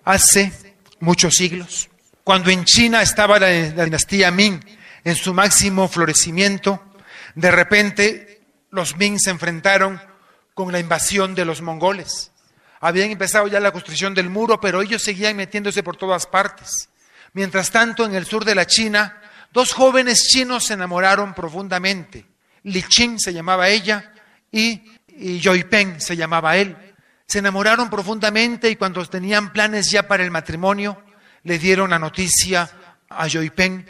hace muchos siglos, cuando en China estaba la dinastía Ming en su máximo florecimiento, de repente los Ming se enfrentaron con la invasión de los mongoles. Habían empezado ya la construcción del muro, pero ellos seguían metiéndose por todas partes. Mientras tanto, en el sur de la China, dos jóvenes chinos se enamoraron profundamente. Li Qing se llamaba ella y Yoi Peng se llamaba él. Se enamoraron profundamente y cuando tenían planes ya para el matrimonio, le dieron la noticia a Yoi Peng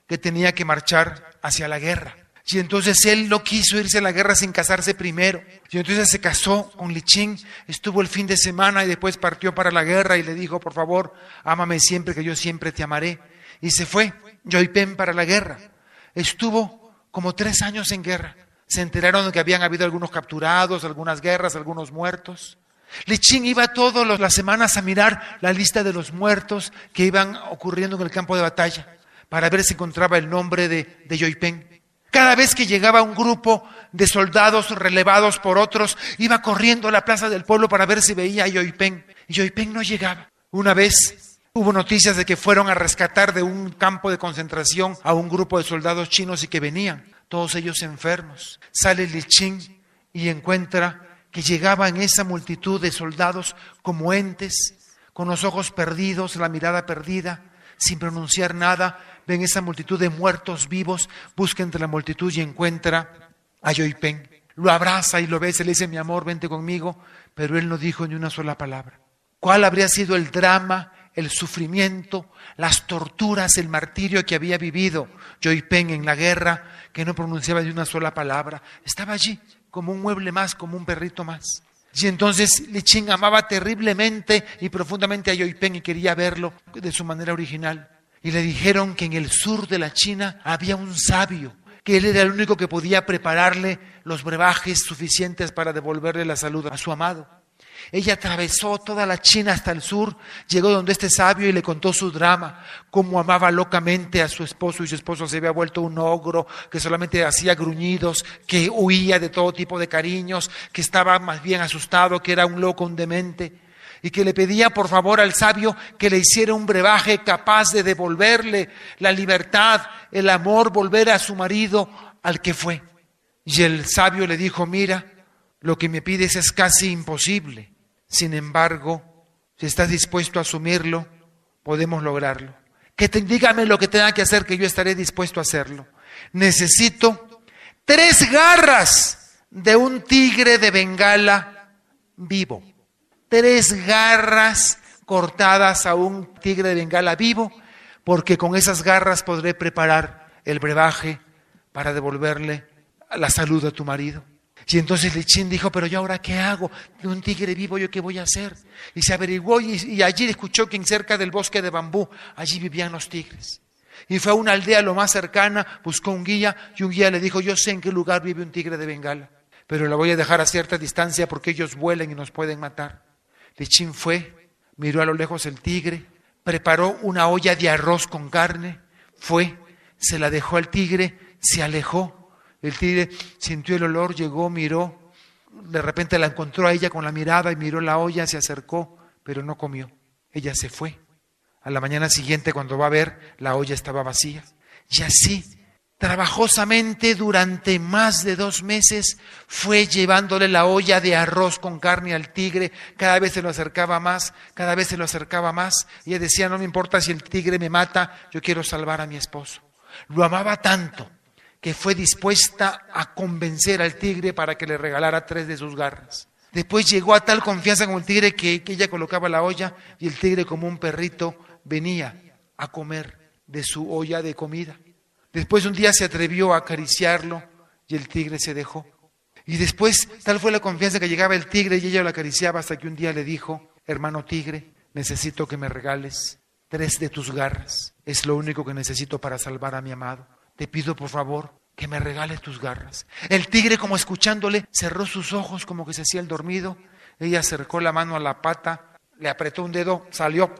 que tenía que marchar hacia la guerra. Y entonces él no quiso irse a la guerra sin casarse primero. Y entonces se casó con Li Qing, estuvo el fin de semana y después partió para la guerra y le dijo, por favor, ámame siempre, que yo siempre te amaré. Y se fue Yoi Peng para la guerra. Estuvo como 3 años en guerra. Se enteraron de que habían habido algunos capturados, algunas guerras, algunos muertos. Li Qing iba todas las semanas a mirar la lista de los muertos que iban ocurriendo en el campo de batalla para ver si encontraba el nombre de Yoi Peng. Cada vez que llegaba un grupo de soldados relevados por otros, iba corriendo a la plaza del pueblo para ver si veía a Yoi Peng. Y Yoi Peng no llegaba. Una vez hubo noticias de que fueron a rescatar de un campo de concentración a un grupo de soldados chinos y que venían, todos ellos enfermos. Sale Li Qing y encuentra que llegaba en esa multitud de soldados como entes, con los ojos perdidos, la mirada perdida, sin pronunciar nada. Ven esa multitud de muertos vivos, busca entre la multitud y encuentra a Yoi Peng. Lo abraza y lo besa, le dice, mi amor, vente conmigo, pero él no dijo ni una sola palabra. ¿Cuál habría sido el drama, el sufrimiento, las torturas, el martirio que había vivido Yoi Peng en la guerra, que no pronunciaba ni una sola palabra? Estaba allí como un mueble más, como un perrito más. Y entonces Li Qing amaba terriblemente y profundamente a Yoi Peng y quería verlo de su manera original. Y le dijeron que en el sur de la China había un sabio, que él era el único que podía prepararle los brebajes suficientes para devolverle la salud a su amado. Ella atravesó toda la China hasta el sur, llegó donde este sabio y le contó su drama, cómo amaba locamente a su esposo y su esposo se había vuelto un ogro, que solamente hacía gruñidos, que huía de todo tipo de cariños, que estaba más bien asustado, que era un loco, un demente, y que le pedía por favor al sabio que le hiciera un brebaje capaz de devolverle la libertad, el amor, volver a su marido al que fue. Y el sabio le dijo, mira, lo que me pides es casi imposible. Sin embargo, si estás dispuesto a asumirlo, podemos lograrlo. Dígame lo que tenga que hacer, que yo estaré dispuesto a hacerlo. Necesito 3 garras de un tigre de Bengala vivo. 3 garras cortadas a un tigre de Bengala vivo, porque con esas garras podré preparar el brebaje para devolverle la salud a tu marido. Y entonces Li Qing dijo, pero yo ahora ¿qué hago? De un tigre vivo, ¿yo qué voy a hacer? Y se averiguó y allí escuchó que cerca del bosque de bambú, allí vivían los tigres. Y fue a una aldea lo más cercana, buscó un guía y un guía le dijo, yo sé en qué lugar vive un tigre de Bengala, pero la voy a dejar a cierta distancia porque ellos vuelan y nos pueden matar. Li Qing fue, miró a lo lejos el tigre, preparó una olla de arroz con carne, fue, se la dejó al tigre, se alejó. El tigre sintió el olor, llegó, miró, de repente la encontró a ella con la mirada y miró la olla, se acercó, pero no comió. Ella se fue. A la mañana siguiente, cuando va a ver, la olla estaba vacía. Y así, trabajosamente, durante más de 2 meses, fue llevándole la olla de arroz con carne al tigre. Cada vez se lo acercaba más, cada vez se lo acercaba más. Y ella decía, no me importa si el tigre me mata, yo quiero salvar a mi esposo. Lo amaba tanto que fue dispuesta a convencer al tigre para que le regalara 3 de sus garras. Después llegó a tal confianza con el tigre que ella colocaba la olla y el tigre, como un perrito, venía a comer de su olla de comida. Después un día se atrevió a acariciarlo y el tigre se dejó. Y después tal fue la confianza que llegaba el tigre y ella lo acariciaba hasta que un día le dijo, hermano tigre, necesito que me regales 3 de tus garras. Es lo único que necesito para salvar a mi amado. Te pido por favor que me regales tus garras. El tigre, como escuchándole, cerró sus ojos como que se hacía el dormido. Ella acercó la mano a la pata, le apretó un dedo, salió,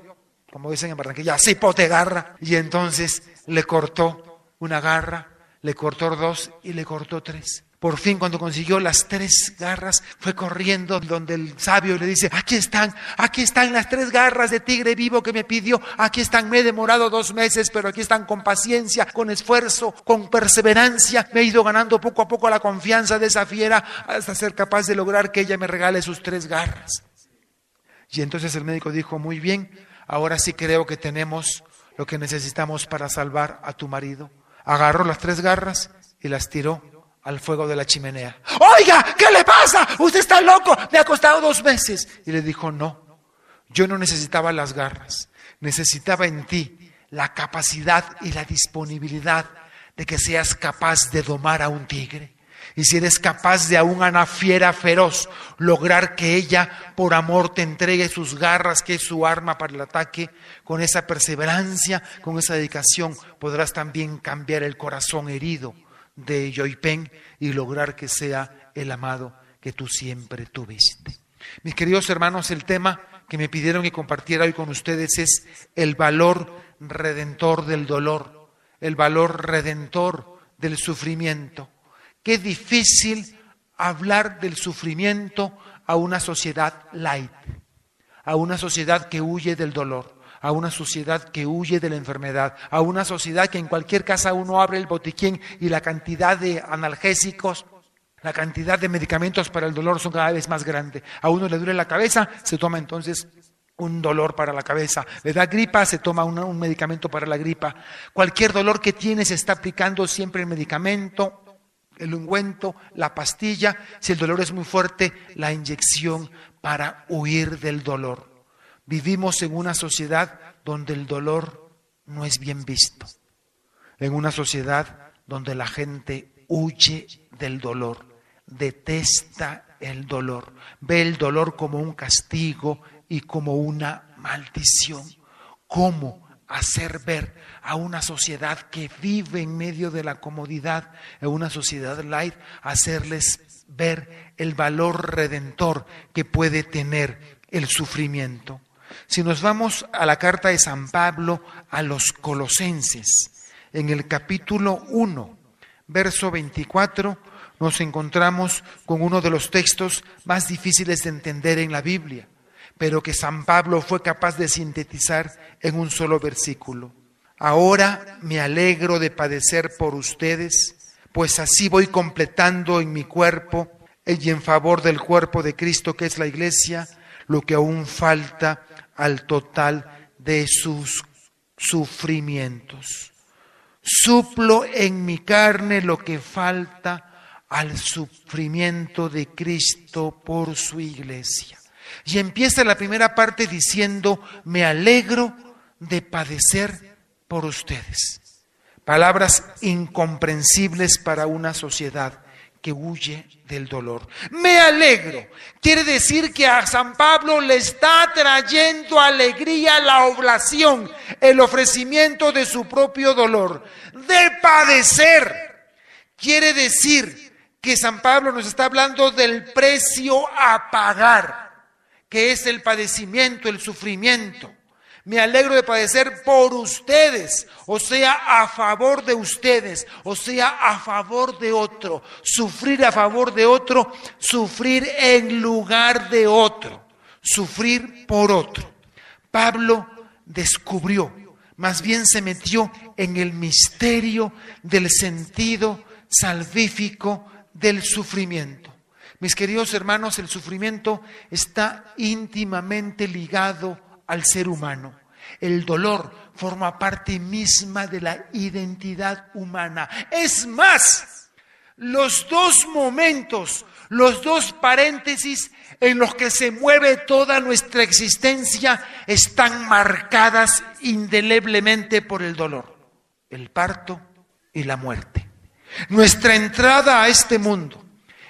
como dicen en Barranquilla, cipote garra. Y entonces le cortó una garra, le cortó 2 y le cortó 3. Por fin, cuando consiguió las 3 garras, fue corriendo donde el sabio le dice: aquí están las 3 garras de tigre vivo que me pidió, aquí están, me he demorado 2 meses, pero aquí están, con paciencia, con esfuerzo, con perseverancia, me he ido ganando poco a poco la confianza de esa fiera hasta ser capaz de lograr que ella me regale sus 3 garras. Y entonces el médico dijo: muy bien, ahora sí creo que tenemos lo que necesitamos para salvar a tu marido. Agarró las 3 garras y las tiró al fuego de la chimenea. Oiga, ¿qué le pasa? Usted está loco, me ha costado 2 meses. Y le dijo: no, yo no necesitaba las garras, necesitaba en ti la capacidad y la disponibilidad de que seas capaz de domar a un tigre. Y si eres capaz de a una fiera feroz lograr que ella por amor te entregue sus garras, que es su arma para el ataque, con esa perseverancia, con esa dedicación, podrás también cambiar el corazón herido de Yoipén y lograr que sea el amado que tú siempre tuviste. Mis queridos hermanos, el tema que me pidieron que compartiera hoy con ustedes es el valor redentor del dolor, el valor redentor del sufrimiento. Qué difícil hablar del sufrimiento a una sociedad light, a una sociedad que huye del dolor, a una sociedad que huye de la enfermedad, a una sociedad que en cualquier casa uno abre el botiquín y la cantidad de analgésicos, la cantidad de medicamentos para el dolor son cada vez más grandes. A uno le duele la cabeza, se toma entonces un dolor para la cabeza. Le da gripa, se toma un medicamento para la gripa. Cualquier dolor que tiene se está aplicando siempre el medicamento, el ungüento, la pastilla. Si el dolor es muy fuerte, la inyección para huir del dolor. Vivimos en una sociedad donde el dolor no es bien visto. En una sociedad donde la gente huye del dolor, detesta el dolor, ve el dolor como un castigo y como una maldición. ¿Cómo hacer ver a una sociedad que vive en medio de la comodidad, en una sociedad light, hacerles ver el valor redentor que puede tener el sufrimiento? Si nos vamos a la carta de San Pablo a los Colosenses, en el capítulo 1, verso 24, nos encontramos con uno de los textos más difíciles de entender en la Biblia, pero que San Pablo fue capaz de sintetizar en un solo versículo. Ahora me alegro de padecer por ustedes, pues así voy completando en mi cuerpo y en favor del cuerpo de Cristo, que es la Iglesia, lo que aún falta al total de sus sufrimientos. Suplo en mi carne lo que falta al sufrimiento de Cristo por su Iglesia. Y empieza la primera parte diciendo: me alegro de padecer por ustedes. Palabras incomprensibles para una sociedad que huye del dolor. Me alegro. Quiere decir que a San Pablo le está trayendo alegría la oblación, el ofrecimiento de su propio dolor, de padecer. Quiere decir que San Pablo nos está hablando del precio a pagar, que es el padecimiento, el sufrimiento. Me alegro de padecer por ustedes, o sea, a favor de ustedes, o sea, a favor de otro. Sufrir a favor de otro, sufrir en lugar de otro, sufrir por otro. Pablo descubrió, más bien se metió en el misterio del sentido salvífico del sufrimiento. Mis queridos hermanos, el sufrimiento está íntimamente ligado al ser humano. El dolor forma parte misma de la identidad humana. Es más, los 2 momentos, los 2 paréntesis en los que se mueve toda nuestra existencia están marcadas indeleblemente por el dolor: el parto y la muerte. Nuestra entrada a este mundo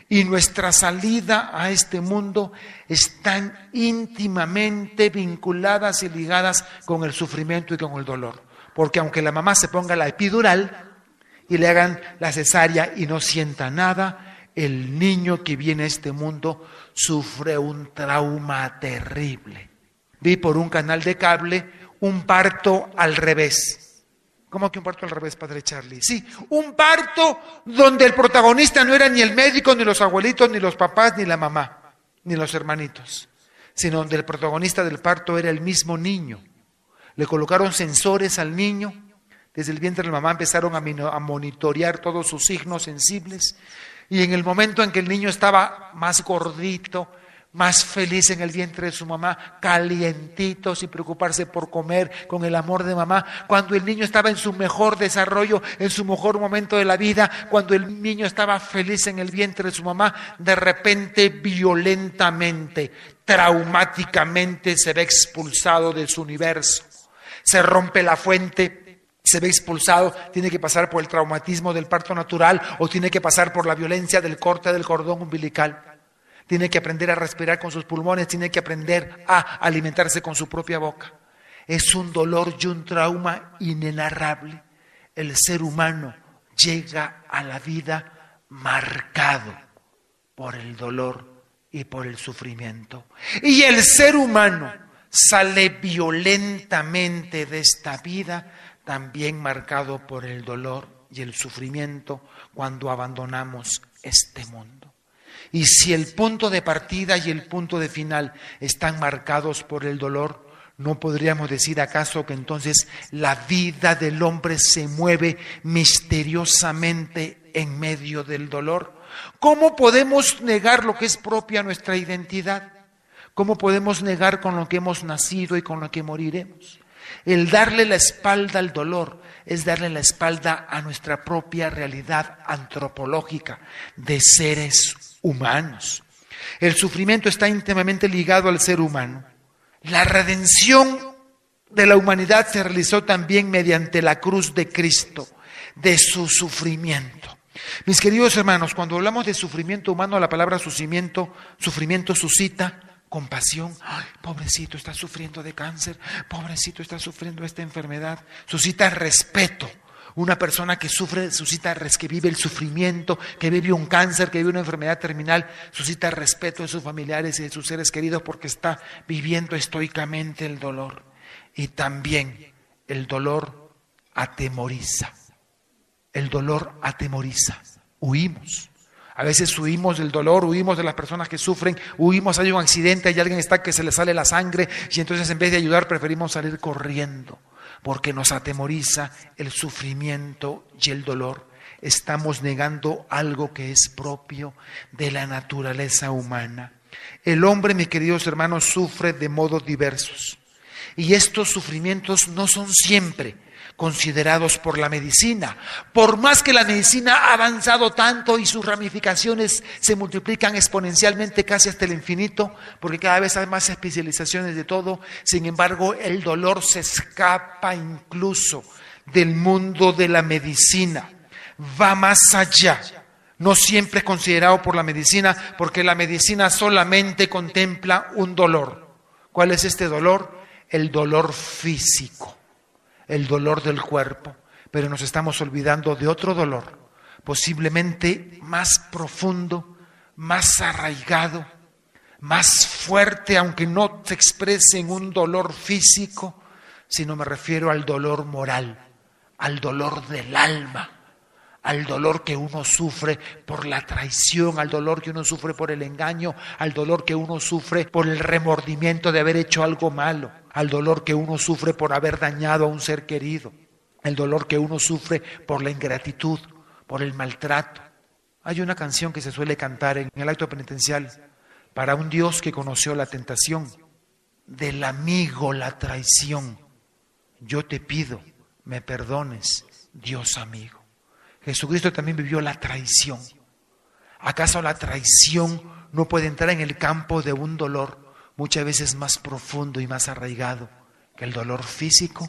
y nuestra salida a este mundo están íntimamente vinculadas y ligadas con el sufrimiento y con el dolor. Porque aunque la mamá se ponga la epidural y le hagan la cesárea y no sienta nada, el niño que viene a este mundo sufre un trauma terrible. Vi por un canal de cable un parto al revés, ¿Cómo que un parto al revés, padre Charlie? Sí, un parto donde el protagonista no era ni el médico, ni los abuelitos, ni los papás, ni la mamá, ni los hermanitos, sino donde el protagonista del parto era el mismo niño. Le colocaron sensores al niño, desde el vientre de la mamá empezaron a monitorear todos sus signos sensibles, y en el momento en que el niño estaba más gordito, más feliz en el vientre de su mamá, calientito, sin preocuparse por comer, con el amor de mamá, cuando el niño estaba en su mejor desarrollo, en su mejor momento de la vida, cuando el niño estaba feliz en el vientre de su mamá, de repente, violentamente, traumáticamente se ve expulsado de su universo. Se rompe la fuente, se ve expulsado, tiene que pasar por el traumatismo del parto natural o tiene que pasar por la violencia del corte del cordón umbilical. Tiene que aprender a respirar con sus pulmones, tiene que aprender a alimentarse con su propia boca. Es un dolor y un trauma inenarrable. El ser humano llega a la vida marcado por el dolor y por el sufrimiento. Y el ser humano sale violentamente de esta vida también marcado por el dolor y el sufrimiento cuando abandonamos este mundo. Y si el punto de partida y el punto de final están marcados por el dolor, ¿no podríamos decir acaso que entonces la vida del hombre se mueve misteriosamente en medio del dolor? ¿Cómo podemos negar lo que es propia nuestra identidad? ¿Cómo podemos negar con lo que hemos nacido y con lo que moriremos? El darle la espalda al dolor es darle la espalda a nuestra propia realidad antropológica de seres humanos. El sufrimiento está íntimamente ligado al ser humano. La redención de la humanidad se realizó también mediante la cruz de Cristo, de su sufrimiento. Mis queridos hermanos, cuando hablamos de sufrimiento humano, la palabra sufrimiento suscita compasión. Ay, pobrecito, está sufriendo de cáncer, pobrecito, está sufriendo esta enfermedad. Suscita respeto. Una persona que sufre, que vive el sufrimiento, que vive un cáncer, que vive una enfermedad terminal, suscita respeto de sus familiares y de sus seres queridos porque está viviendo estoicamente el dolor. Y también el dolor atemoriza. El dolor atemoriza. Huimos. A veces huimos del dolor, huimos de las personas que sufren, huimos, hay un accidente, hay alguien está que se le sale la sangre y entonces en vez de ayudar preferimos salir corriendo. Porque nos atemoriza el sufrimiento y el dolor. Estamos negando algo que es propio de la naturaleza humana. El hombre, mis queridos hermanos, sufre de modos diversos. Y estos sufrimientos no son siempre considerados por la medicina. Por más que la medicina ha avanzado tanto y sus ramificaciones se multiplican exponencialmente casi hasta el infinito, porque cada vez hay más especializaciones de todo, sin embargo el dolor se escapa incluso del mundo de la medicina, va más allá. No siempre es considerado por la medicina, porque la medicina solamente contempla un dolor. ¿Cuál es este dolor? El dolor físico. El dolor del cuerpo, pero nos estamos olvidando de otro dolor, posiblemente más profundo, más arraigado, más fuerte, aunque no se exprese en un dolor físico, sino me refiero al dolor moral, al dolor del alma, al dolor que uno sufre por la traición, al dolor que uno sufre por el engaño, al dolor que uno sufre por el remordimiento de haber hecho algo malo, al dolor que uno sufre por haber dañado a un ser querido, el dolor que uno sufre por la ingratitud, por el maltrato. Hay una canción que se suele cantar en el acto penitencial para un Dios que conoció la tentación, del amigo la traición. Yo te pido, me perdones, Dios amigo. Jesucristo también vivió la traición. ¿Acaso la traición no puede entrar en el campo de un dolor muchas veces más profundo y más arraigado que el dolor físico,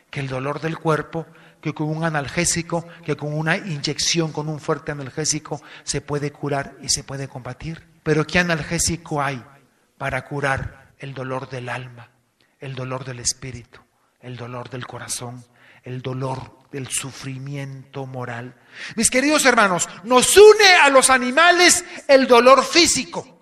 que el dolor del cuerpo, que con un analgésico, que con una inyección, con un fuerte analgésico se puede curar y se puede combatir? Pero ¿qué analgésico hay para curar el dolor del alma, el dolor del espíritu, el dolor del corazón, el dolor del sufrimiento moral? Mis queridos hermanos, nos une a los animales el dolor físico.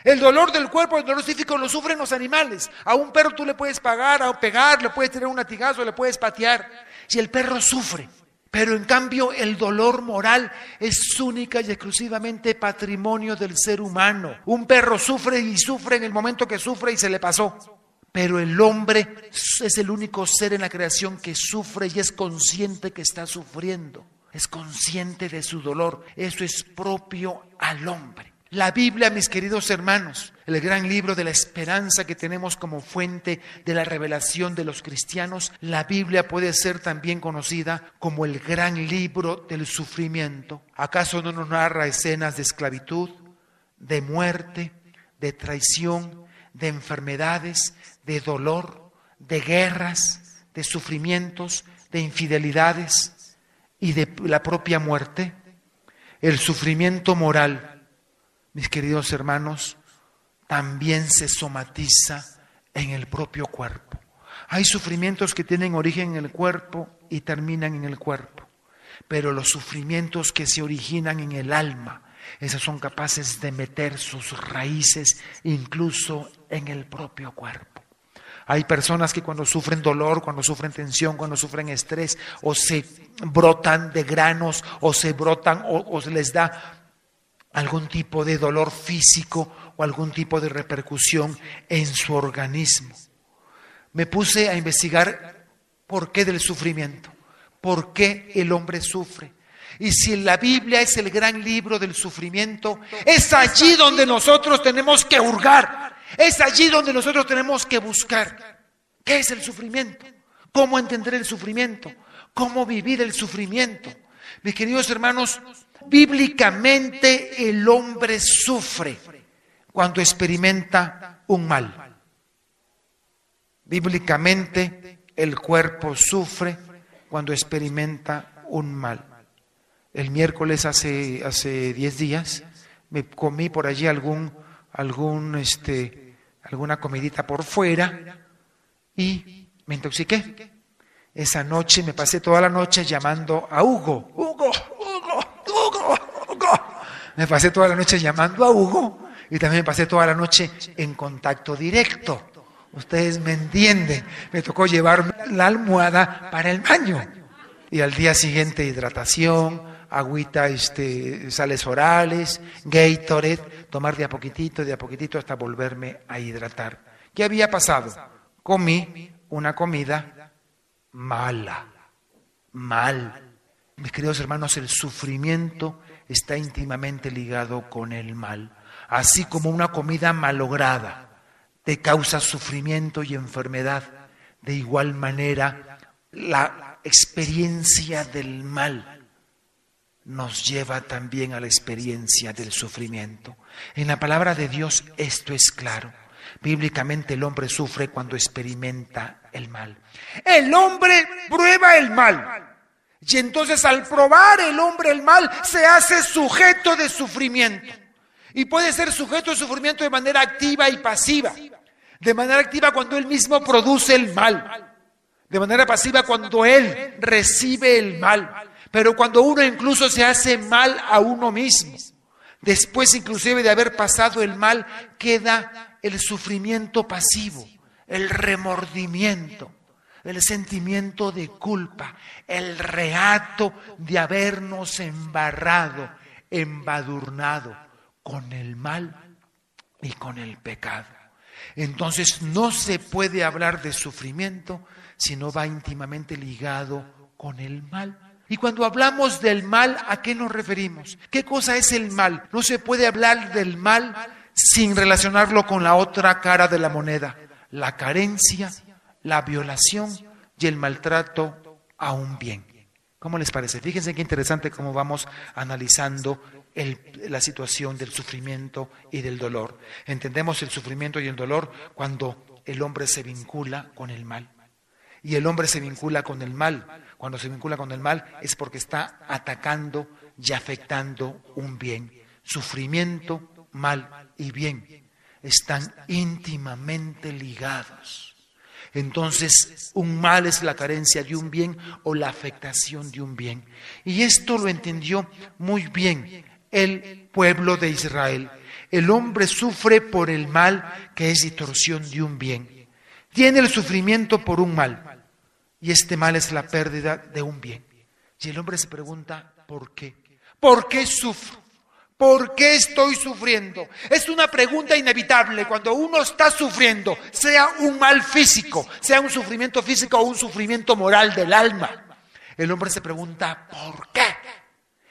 El dolor del cuerpo, el dolor físico lo sufren los animales. A un perro tú le puedes pegar, le puedes tirar un latigazo, le puedes patear. Si el perro sufre. Pero en cambio el dolor moral es única y exclusivamente patrimonio del ser humano. Un perro sufre y sufre en el momento que sufre y se le pasó. Pero el hombre es el único ser en la creación que sufre y es consciente que está sufriendo. Es consciente de su dolor. Eso es propio al hombre. La Biblia, mis queridos hermanos, el gran libro de la esperanza que tenemos como fuente de la revelación de los cristianos, la Biblia puede ser también conocida como el gran libro del sufrimiento. ¿Acaso no nos narra escenas de esclavitud, de muerte, de traición, de enfermedades, de dolor, de guerras, de sufrimientos, de infidelidades y de la propia muerte? El sufrimiento moral, mis queridos hermanos, también se somatiza en el propio cuerpo. Hay sufrimientos que tienen origen en el cuerpo y terminan en el cuerpo, pero los sufrimientos que se originan en el alma, esos son capaces de meter sus raíces incluso en el propio cuerpo. Hay personas que cuando sufren dolor, cuando sufren tensión, cuando sufren estrés, o se brotan de granos, o se brotan, o se les da algún tipo de dolor físico o algún tipo de repercusión en su organismo. Me puse a investigar por qué del sufrimiento, por qué el hombre sufre. Y si la Biblia es el gran libro del sufrimiento, es allí donde nosotros tenemos que hurgar, es allí donde nosotros tenemos que buscar. ¿Qué es el sufrimiento? ¿Cómo entender el sufrimiento? ¿Cómo vivir el sufrimiento? Mis queridos hermanos, bíblicamente el hombre sufre cuando experimenta un mal. Bíblicamente el cuerpo sufre cuando experimenta un mal. El miércoles hace 10 días me comí por allí alguna comidita por fuera y me intoxiqué. Esa noche me pasé toda la noche llamando a Hugo. Me pasé toda la noche llamando a Hugo y también me pasé toda la noche en contacto directo. Ustedes me entienden. Me tocó llevarme la almohada para el baño. Y al día siguiente hidratación, agüita, sales orales, Gatorade, tomar de a poquitito hasta volverme a hidratar. ¿Qué había pasado? Comí una comida mal. Mis queridos hermanos, el sufrimiento está íntimamente ligado con el mal. Así como una comida malograda te causa sufrimiento y enfermedad, de igual manera la experiencia del mal nos lleva también a la experiencia del sufrimiento. En la palabra de Dios esto es claro. Bíblicamente el hombre sufre cuando experimenta el mal. El hombre prueba el mal. Y entonces al probar el hombre el mal se hace sujeto de sufrimiento. Y puede ser sujeto de sufrimiento de manera activa y pasiva. De manera activa cuando él mismo produce el mal. De manera pasiva cuando él recibe el mal. Pero cuando uno incluso se hace mal a uno mismo. Después inclusive de haber pasado el mal queda el sufrimiento pasivo, el remordimiento. El sentimiento de culpa, el reato de habernos embadurnado con el mal y con el pecado. Entonces no se puede hablar de sufrimiento si no va íntimamente ligado con el mal. Y cuando hablamos del mal, ¿a qué nos referimos? ¿Qué cosa es el mal? No se puede hablar del mal sin relacionarlo con la otra cara de la moneda, la carencia, la violación y el maltrato a un bien. ¿Cómo les parece? Fíjense qué interesante cómo vamos analizando la situación del sufrimiento y del dolor. Entendemos el sufrimiento y el dolor cuando el hombre se vincula con el mal. Y el hombre se vincula con el mal. Cuando se vincula con el mal es porque está atacando y afectando un bien. Sufrimiento, mal y bien están íntimamente ligados. Entonces, un mal es la carencia de un bien o la afectación de un bien. Y esto lo entendió muy bien el pueblo de Israel. El hombre sufre por el mal que es distorsión de un bien. Tiene el sufrimiento por un mal. Y este mal es la pérdida de un bien. Y el hombre se pregunta, ¿por qué? ¿Por qué sufro? ¿Por qué estoy sufriendo? Es una pregunta inevitable cuando uno está sufriendo, sea un mal físico, sea un sufrimiento físico o un sufrimiento moral del alma. El hombre se pregunta, ¿por qué?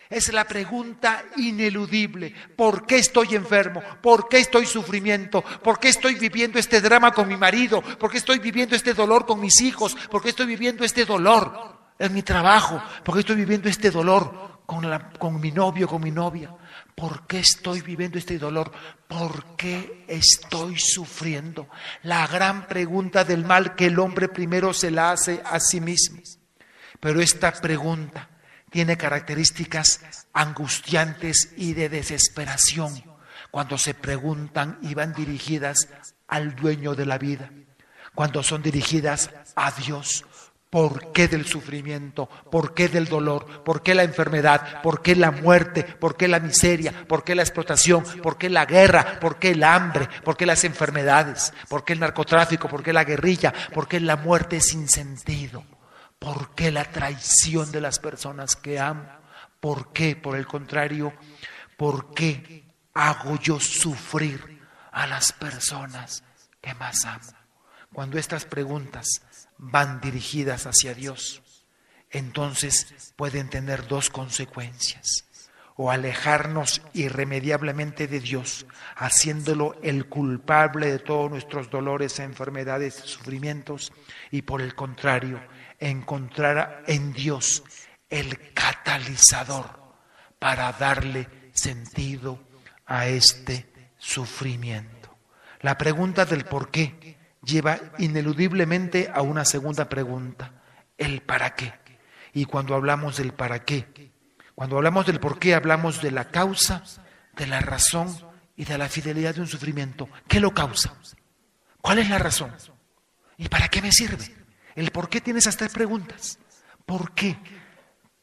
Es la pregunta ineludible. ¿Por qué estoy enfermo? ¿Por qué estoy sufrimiento? ¿Por qué estoy viviendo este drama con mi marido? ¿Por qué estoy viviendo este dolor con mis hijos? ¿Por qué estoy viviendo este dolor en mi trabajo? ¿Por qué estoy viviendo este dolor con mi novio, con mi novia? ¿Por qué estoy viviendo este dolor? ¿Por qué estoy sufriendo? La gran pregunta del mal que el hombre primero se la hace a sí mismo. Pero esta pregunta tiene características angustiantes y de desesperación cuando se preguntan y van dirigidas al dueño de la vida, cuando son dirigidas a Dios. ¿Por qué del sufrimiento? ¿Por qué del dolor? ¿Por qué la enfermedad? ¿Por qué la muerte? ¿Por qué la miseria? ¿Por qué la explotación? ¿Por qué la guerra? ¿Por qué el hambre? ¿Por qué las enfermedades? ¿Por qué el narcotráfico? ¿Por qué la guerrilla? ¿Por qué la muerte sin sentido? ¿Por qué la traición de las personas que amo? ¿Por qué, por el contrario, por qué hago yo sufrir a las personas que más amo? Cuando estas preguntas van dirigidas hacia Dios, entonces pueden tener dos consecuencias: o alejarnos irremediablemente de Dios, haciéndolo el culpable de todos nuestros dolores, enfermedades, sufrimientos, y por el contrario, encontrar en Dios el catalizador para darle sentido a este sufrimiento. La pregunta del por qué lleva ineludiblemente a una segunda pregunta: el para qué. Y cuando hablamos del para qué, cuando hablamos del por qué, hablamos de la causa, de la razón y de la fidelidad de un sufrimiento. ¿Qué lo causa? ¿Cuál es la razón? ¿Y para qué me sirve? El por qué tiene esas tres preguntas. ¿Por qué?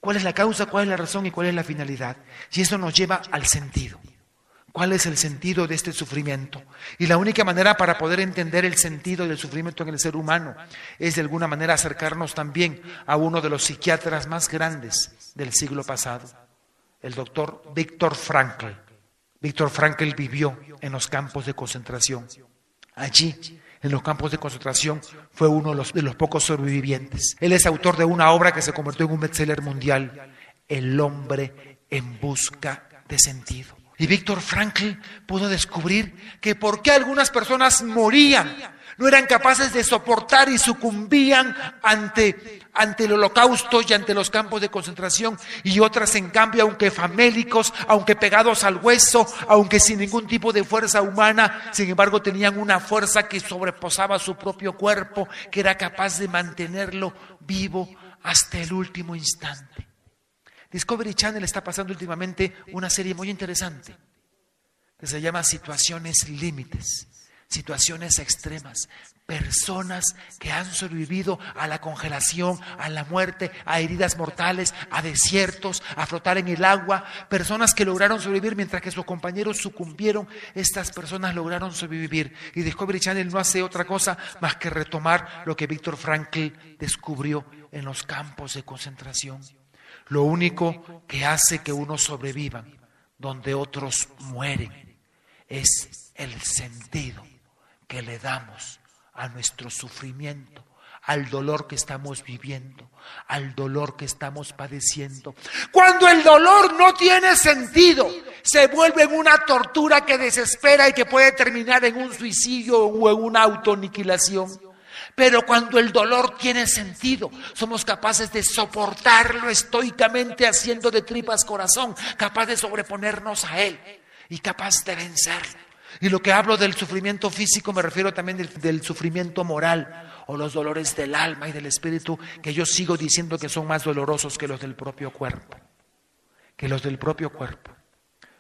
¿Cuál es la causa? ¿Cuál es la razón? ¿Y cuál es la finalidad? Y eso nos lleva al sentido. ¿Cuál es el sentido de este sufrimiento? Y la única manera para poder entender el sentido del sufrimiento en el ser humano es de alguna manera acercarnos también a uno de los psiquiatras más grandes del siglo pasado, el doctor Viktor Frankl. Viktor Frankl vivió en los campos de concentración. Allí, en los campos de concentración, fue uno de los pocos sobrevivientes. Él es autor de una obra que se convirtió en un bestseller mundial: El hombre en busca de sentido. Y Viktor Frankl pudo descubrir que por qué algunas personas morían, no eran capaces de soportar y sucumbían ante el holocausto y ante los campos de concentración, y otras en cambio, aunque famélicos, aunque pegados al hueso, aunque sin ningún tipo de fuerza humana, sin embargo tenían una fuerza que sobrepasaba su propio cuerpo, que era capaz de mantenerlo vivo hasta el último instante. Discovery Channel está pasando últimamente una serie muy interesante que se llama Situaciones Límites, situaciones extremas, personas que han sobrevivido a la congelación, a la muerte, a heridas mortales, a desiertos, a flotar en el agua, personas que lograron sobrevivir mientras que sus compañeros sucumbieron. Estas personas lograron sobrevivir, y Discovery Channel no hace otra cosa más que retomar lo que Viktor Frankl descubrió en los campos de concentración. Lo único que hace que unos sobrevivan donde otros mueren es el sentido que le damos a nuestro sufrimiento, al dolor que estamos viviendo, al dolor que estamos padeciendo. Cuando el dolor no tiene sentido, se vuelve en una tortura que desespera y que puede terminar en un suicidio o en una autoaniquilación. Pero cuando el dolor tiene sentido, somos capaces de soportarlo estoicamente, haciendo de tripas corazón, capaz de sobreponernos a él y capaz de vencerlo. Y lo que hablo del sufrimiento físico, me refiero también del sufrimiento moral, o los dolores del alma y del espíritu, que yo sigo diciendo que son más dolorosos que los del propio cuerpo.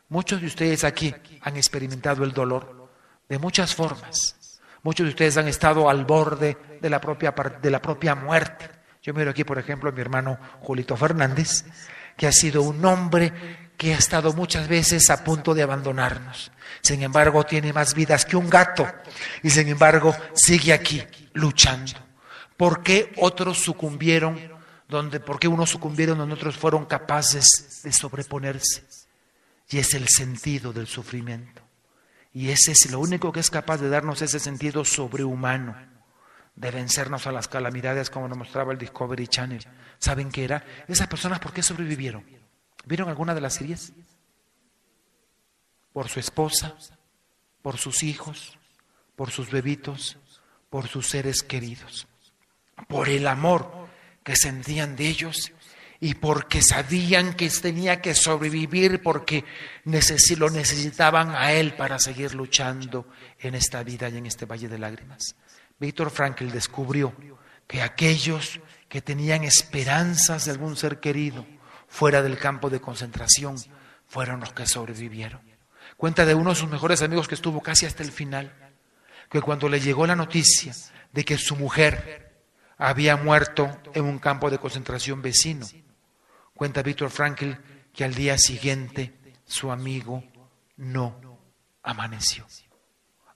Muchos de ustedes aquí han experimentado el dolor de muchas formas. Muchos de ustedes han estado al borde de la propia muerte. Yo miro aquí, por ejemplo, a mi hermano Julito Fernández, que ha sido un hombre que ha estado muchas veces a punto de abandonarnos. Sin embargo, tiene más vidas que un gato y sin embargo sigue aquí luchando. ¿Por qué otros sucumbieron por qué unos sucumbieron donde otros fueron capaces de sobreponerse? Y es el sentido del sufrimiento. Y ese es lo único que es capaz de darnos ese sentido sobrehumano, de vencernos a las calamidades, como nos mostraba el Discovery Channel. ¿Saben qué era? Esas personas, ¿por qué sobrevivieron? ¿Vieron alguna de las series? Por su esposa, por sus hijos, por sus bebitos, por sus seres queridos, por el amor que sentían de ellos y porque sabían que tenía que sobrevivir, porque lo necesitaban a él para seguir luchando en esta vida y en este valle de lágrimas. Víctor Frankl descubrió que aquellos que tenían esperanzas de algún ser querido fuera del campo de concentración fueron los que sobrevivieron. Cuenta de uno de sus mejores amigos que estuvo casi hasta el final, que cuando le llegó la noticia de que su mujer había muerto en un campo de concentración vecino, cuenta Víctor Frankl que al día siguiente su amigo no amaneció.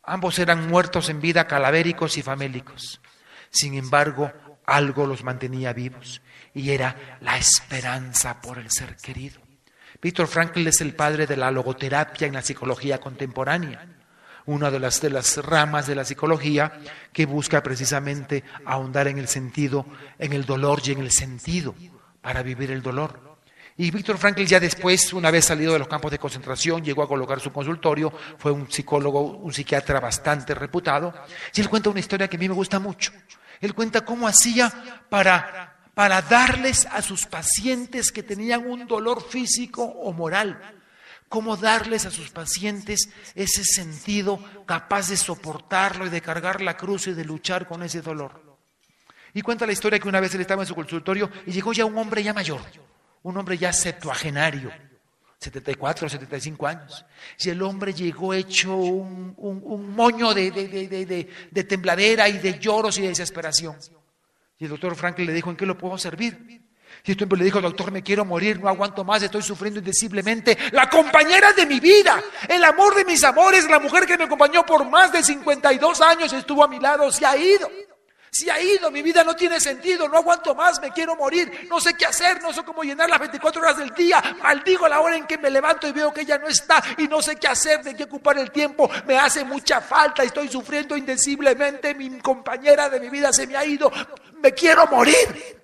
Ambos eran muertos en vida, cadavéricos y famélicos. Sin embargo, algo los mantenía vivos y era la esperanza por el ser querido. Víctor Frankl es el padre de la logoterapia en la psicología contemporánea, una de las ramas de la psicología que busca precisamente ahondar en el sentido, en el dolor y en el sentido para vivir el dolor. Y Víctor Frankl ya después, una vez salido de los campos de concentración, llegó a colocar su consultorio, fue un psicólogo, un psiquiatra bastante reputado, y él cuenta una historia que a mí me gusta mucho. Él cuenta cómo hacía para darles a sus pacientes que tenían un dolor físico o moral, cómo darles a sus pacientes ese sentido capaz de soportarlo y de cargar la cruz y de luchar con ese dolor. Y cuenta la historia que una vez él estaba en su consultorio y llegó ya un hombre ya mayor, un hombre ya septuagenario, 74, 75 años. Y el hombre llegó hecho un moño de tembladera y de lloros y de desesperación. Y el doctor Frankl le dijo, ¿en qué lo puedo servir? Y este hombre le dijo, doctor, me quiero morir, no aguanto más, estoy sufriendo indeciblemente. La compañera de mi vida, el amor de mis amores, la mujer que me acompañó por más de 52 años, estuvo a mi lado, se ha ido. Se ha ido, mi vida no tiene sentido, no aguanto más, me quiero morir, no sé qué hacer, no sé cómo llenar las 24 horas del día, maldigo la hora en que me levanto y veo que ella no está y no sé qué hacer, de qué ocupar el tiempo, me hace mucha falta, estoy sufriendo indeciblemente, mi compañera de mi vida se me ha ido, me quiero morir.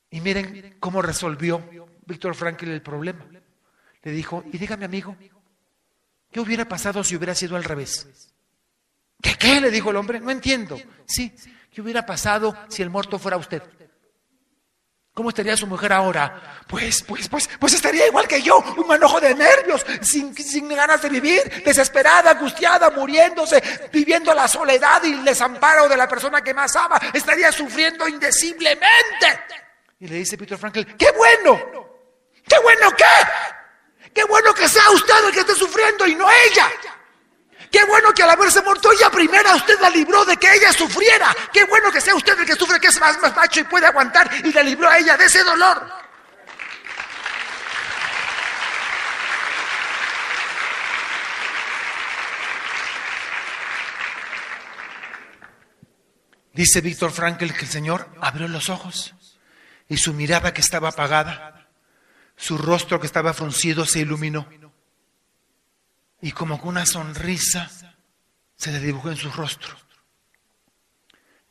Y miren cómo resolvió Víctor Frankl el problema. Le dijo, y dígame amigo, ¿qué hubiera pasado si hubiera sido al revés? ¿Qué? Le dijo el hombre, no entiendo. Sí, ¿qué hubiera pasado si el muerto fuera usted? ¿Cómo estaría su mujer ahora? Pues estaría igual que yo, un manojo de nervios, sin ganas de vivir, desesperada, angustiada, muriéndose, viviendo la soledad y el desamparo de la persona que más ama, estaría sufriendo indeciblemente. Y le dice Víctor Frankl, ¡qué bueno! ¡Qué bueno qué! ¡Qué bueno que sea usted el que esté sufriendo y no ella! ¡Qué bueno que al haberse muerto ella primera usted la libró de que ella sufriera! ¡Qué bueno que sea usted el que sufre, que es más macho y puede aguantar y la libró a ella de ese dolor! Dice Víctor Frankl que el Señor abrió los ojos y su mirada que estaba apagada, su rostro que estaba fruncido se iluminó. Y como con una sonrisa se le dibujó en su rostro.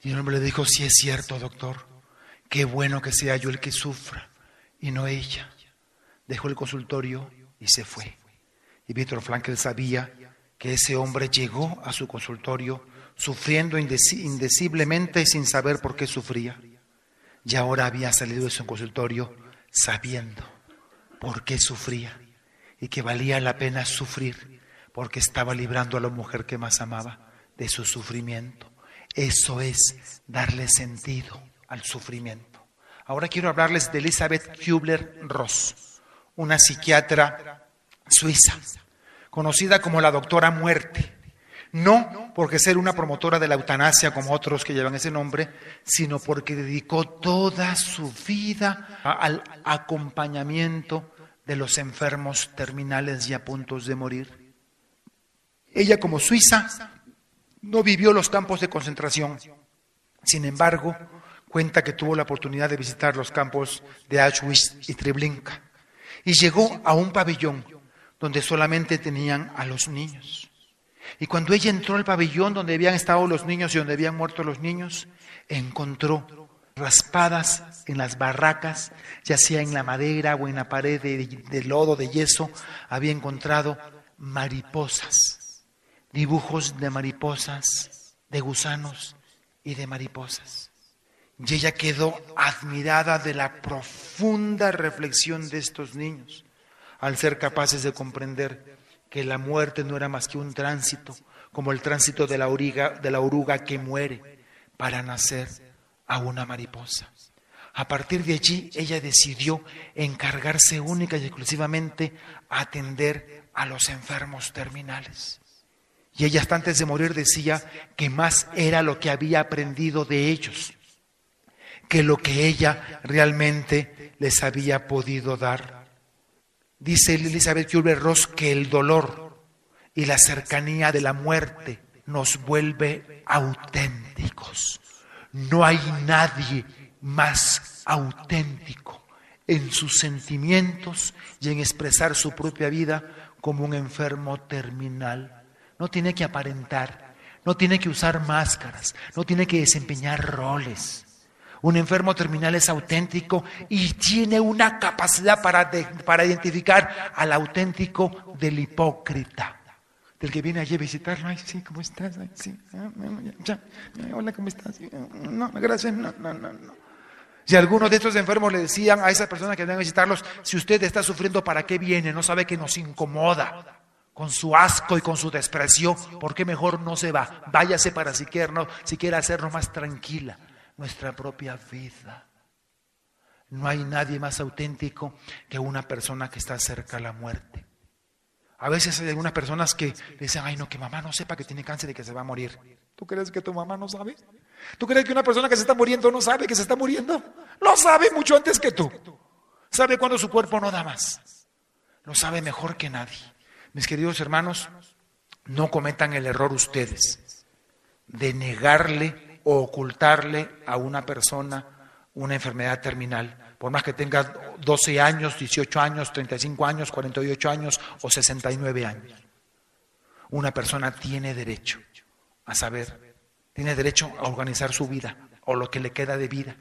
Y el hombre le dijo, sí es cierto, doctor, qué bueno que sea yo el que sufra y no ella. Dejó el consultorio y se fue. Y Víctor Frankl sabía que ese hombre llegó a su consultorio sufriendo indeciblemente y sin saber por qué sufría. Y ahora había salido de su consultorio sabiendo por qué sufría y que valía la pena sufrir porque estaba librando a la mujer que más amaba de su sufrimiento. Eso es darle sentido al sufrimiento. Ahora quiero hablarles de Elisabeth Kübler-Ross, una psiquiatra suiza, conocida como la doctora Muerte. No porque ser una promotora de la eutanasia como otros que llevan ese nombre, sino porque dedicó toda su vida al acompañamiento de los enfermos terminales y a punto de morir. Ella, como suiza, no vivió los campos de concentración. Sin embargo, cuenta que tuvo la oportunidad de visitar los campos de Auschwitz y Treblinka y llegó a un pabellón donde solamente tenían a los niños. Y cuando ella entró al pabellón donde habían estado los niños y donde habían muerto los niños, encontró raspadas en las barracas, ya sea en la madera o en la pared de lodo, de yeso, había encontrado mariposas, dibujos de mariposas, de gusanos y de mariposas. Y ella quedó admirada de la profunda reflexión de estos niños, al ser capaces de comprender que la muerte no era más que un tránsito, como el tránsito de la oruga que muere para nacer a una mariposa. A partir de allí, ella decidió encargarse única y exclusivamente a atender a los enfermos terminales. Y ella hasta antes de morir decía que más era lo que había aprendido de ellos que lo que ella realmente les había podido dar. Dice Elizabeth Kübler-Ross que el dolor y la cercanía de la muerte nos vuelve auténticos. No hay nadie más auténtico en sus sentimientos y en expresar su propia vida como un enfermo terminal. No tiene que aparentar, no tiene que usar máscaras, no tiene que desempeñar roles. Un enfermo terminal es auténtico y tiene una capacidad para identificar al auténtico del hipócrita, del que viene allí a visitarlo. Ay, sí, ¿cómo estás? Ay, sí, hola, ¿cómo estás? No, gracias, no. Si algunos de estos enfermos le decían a esa persona que viene a visitarlos, si usted está sufriendo, ¿para qué viene? No sabe que nos incomoda con su asco y con su desprecio, ¿por qué mejor no se va? Váyase para siquiera hacernos más tranquila nuestra propia vida. No hay nadie más auténtico que una persona que está cerca a la muerte. A veces hay algunas personas que dicen, ay no, que mamá no sepa que tiene cáncer y que se va a morir. ¿Tú crees que tu mamá no sabe? ¿Tú crees que una persona que se está muriendo no sabe que se está muriendo? Lo sabe mucho antes que tú. Sabe cuando su cuerpo no da más. Lo sabe mejor que nadie. Mis queridos hermanos, no cometan el error ustedes de negarle o ocultarle a una persona una enfermedad terminal, por más que tenga 12 años, 18 años, 35 años, 48 años o 69 años. Una persona tiene derecho a saber, tiene derecho a organizar su vida o lo que le queda de vida.